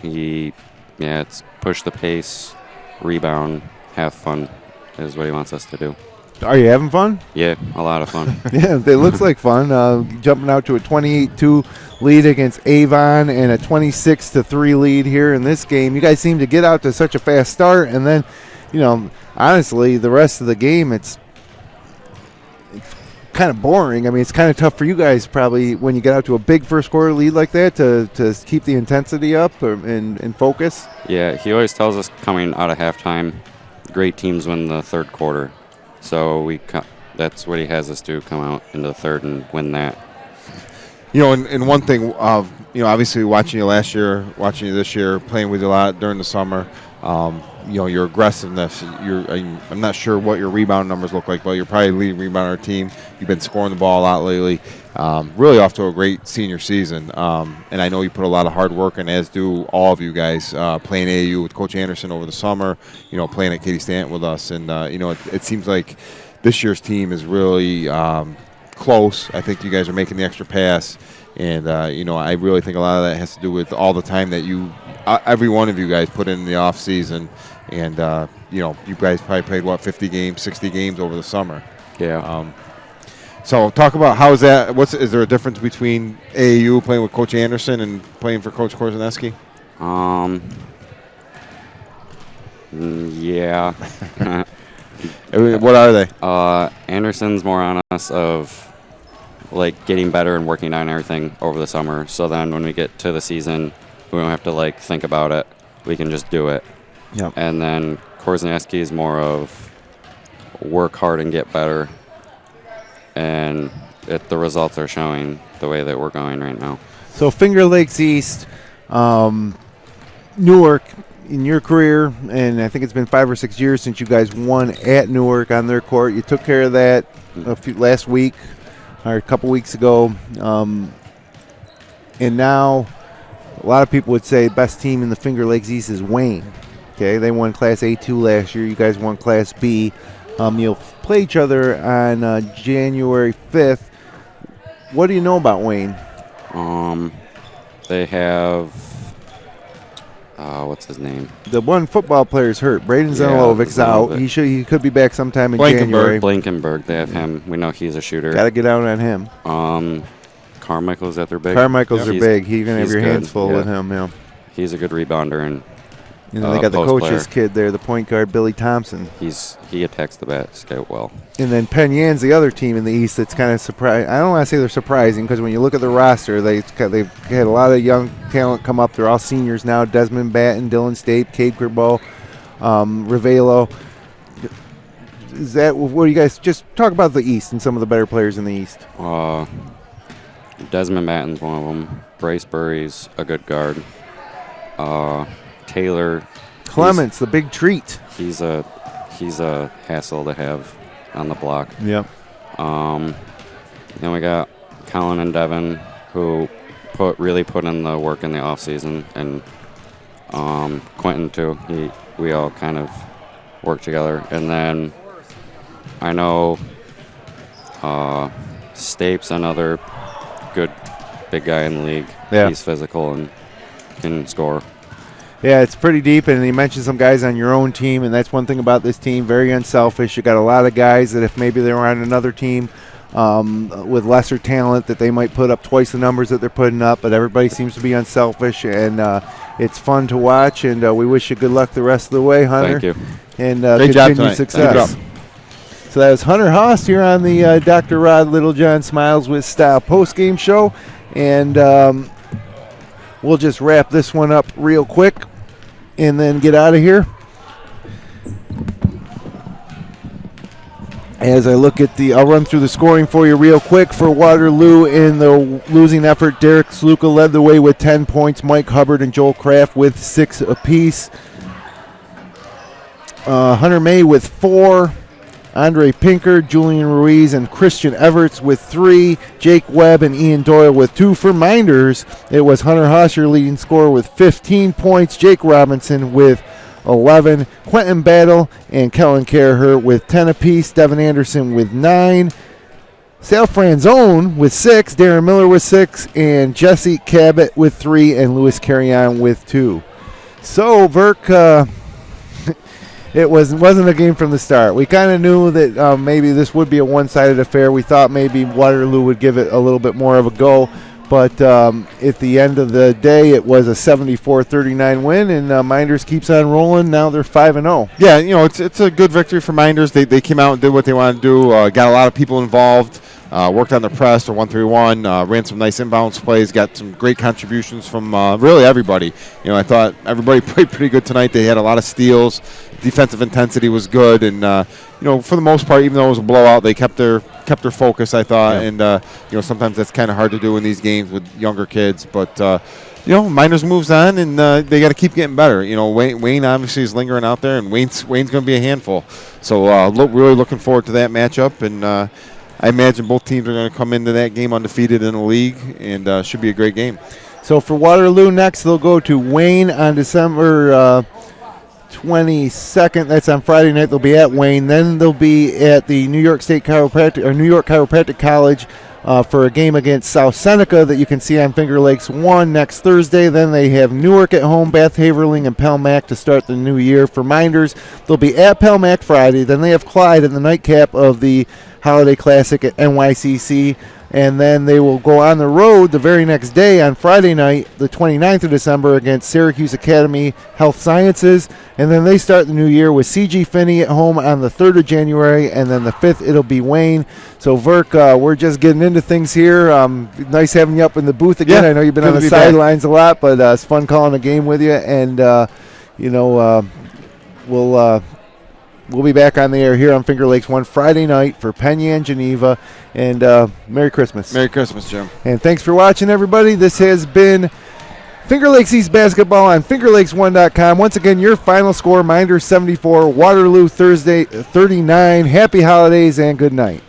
it's push the pace, rebound, have fun is what he wants us to do. Are you having fun? Yeah, a lot of fun. Yeah, it looks like fun. Jumping out to a 28-2 lead against Avon and a 26-3 lead here in this game. You guys seem to get out to such a fast start, and then, honestly, the rest of the game, it's kind of boring. I mean, it's kind of tough for you guys probably when you get out to a big first quarter lead like that to keep the intensity up and focus. Yeah, he always tells us coming out of halftime, great teams win the third quarter. So that's what he has us do, come out into the third and win that. And one thing, obviously watching you last year, watching you this year, playing with you a lot during the summer, your aggressiveness, I'm not sure what your rebound numbers look like, but you're probably leading rebounder on our team. You've been scoring the ball a lot lately. Really off to a great senior season. And I know you put a lot of hard work in, as do all of you guys, playing AAU with Coach Anderson over the summer, playing at Katy Stanton with us. And, it seems like this year's team is really close. I think you guys are making the extra pass. And, I really think a lot of that has to do with all the time that every one of you guys put in the off season. And, you guys probably played, 50 games, 60 games over the summer. Yeah. So talk about how is that? Is there a difference between AAU playing with Coach Anderson and playing for Coach Korzaneski? Yeah. What are they? Anderson's more on us of getting better and working on everything over the summer. So then when we get to the season, we don't have to think about it. We can just do it. Yep. And then Korzaneski is more of work hard and get better. And the results are showing the way that we're going right now. So Finger Lakes East, Newark, in your career, and I think it's been 5 or 6 years since you guys won at Newark on their court. You took care of that last week or a couple weeks ago. And now a lot of people would say the best team in the Finger Lakes East is Wayne. Okay, they won Class A2 last year. You guys won Class B. You'll play each other on January 5th. What do you know about Wayne? They have, what's his name? The one football player's hurt. Braden Zenelovic's out. He could be back sometime in January. Blankenberg, they have him. We know he's a shooter. Got to get out on him. Carmichael's at their big. Carmichael's are big. You're going to have your hands full with him. Yeah. He's a good rebounder and they got the coach's kid there, the point guard, Billy Thompson. He attacks the basket well. And then Penn Yan's the other team in the East that's kind of surprising. I don't want to say they're surprising because when you look at the roster, they've had a lot of young talent come up. They're all seniors now. Desmond Batten, Dylan State, Cade Kerbo, Rivelo. What do you guys just talk about the East and some of the better players in the East? Desmond Batten's one of them. Bryce Burry's a good guard. Taylor Clements, the big treat. He's a hassle to have on the block. Yep. Then we got Colin and Devin, who really put in the work in the off season, and Quentin too. We all kind of work together. And then I know Stapes, another good big guy in the league. Yeah. He's physical and can score. Yeah, it's pretty deep, and you mentioned some guys on your own team, and that's one thing about this team, very unselfish. You got a lot of guys that if maybe they were on another team with lesser talent that they might put up twice the numbers that they're putting up, but everybody seems to be unselfish, and it's fun to watch, and we wish you good luck the rest of the way, Hunter. Thank you. And continued success. So that was Hunter Haas here on the Dr. Rod Littlejohn Smiles with Style postgame show, and we'll just wrap this one up real quick and then get out of here. As I look at I'll run through the scoring for you real quick. For Waterloo in the losing effort, Derek Sluka led the way with 10 points. Mike Hubbard and Joel Kraft with 6 apiece. Hunter May with 4. Andre Pinker, Julian Ruiz, and Christian Everts with 3. Jake Webb and Ian Doyle with 2. For Minders, it was Hunter Haas, your leading scorer, with 15 points. Jake Robinson with 11. Quentin Battle and Kellen Caraher with 10 apiece. Devin Anderson with 9. Sal Franzone with 6. Darren Miller with 6. And Jesse Cabot with 3. And Louis Carrion with 2. So, Verk, it wasn't a game from the start. We kind of knew that maybe this would be a one-sided affair. We thought maybe Waterloo would give it a little bit more of a go. But at the end of the day, it was a 74-39 win, and Mynderse keeps on rolling. Now they're 5-0. Yeah, it's a good victory for Mynderse. They came out and did what they wanted to do. Got a lot of people involved. Worked on the press, or 1-3-1, ran some nice inbounds plays, got some great contributions from really everybody. I thought everybody played pretty good tonight. They had a lot of steals. Defensive intensity was good, and for the most part, even though it was a blowout, they kept their focus, I thought. Yeah. And sometimes that's kind of hard to do in these games with younger kids, but. Mynderse moves on, and they got to keep getting better. Wayne obviously is lingering out there, and Wayne's going to be a handful. So really looking forward to that matchup, and I imagine both teams are going to come into that game undefeated in the league, and should be a great game. So for Waterloo next, they'll go to Wayne on December 22nd. That's on Friday night. They'll be at Wayne. Then they'll be at the New York Chiropractic College for a game against South Seneca that you can see on Finger Lakes 1 next Thursday. Then they have Newark at home, Bath Haverling, and Pelmac to start the new year. For Mynderse, they'll be at Pelmac Friday. Then they have Clyde in the nightcap of the Holiday Classic at NYCC. And then they will go on the road the very next day on Friday night, the 29th of December, against Syracuse Academy Health Sciences. And then they start the new year with CG Finney at home on the 3rd of January. And then the 5th, it'll be Wayne. So, Verk, we're just getting into things here. Nice having you up in the booth again. Yeah, I know you've been on the sidelines a lot, but it's fun calling a game with you. And, we'll be back on the air here on Finger Lakes 1 Friday night for Penyan Geneva. And Merry Christmas. Merry Christmas, Jim. And thanks for watching, everybody. This has been Finger Lakes East Basketball on FingerLakes1.com. Once again, your final score, Mynderse 74, Waterloo Thursday 39. Happy holidays and good night.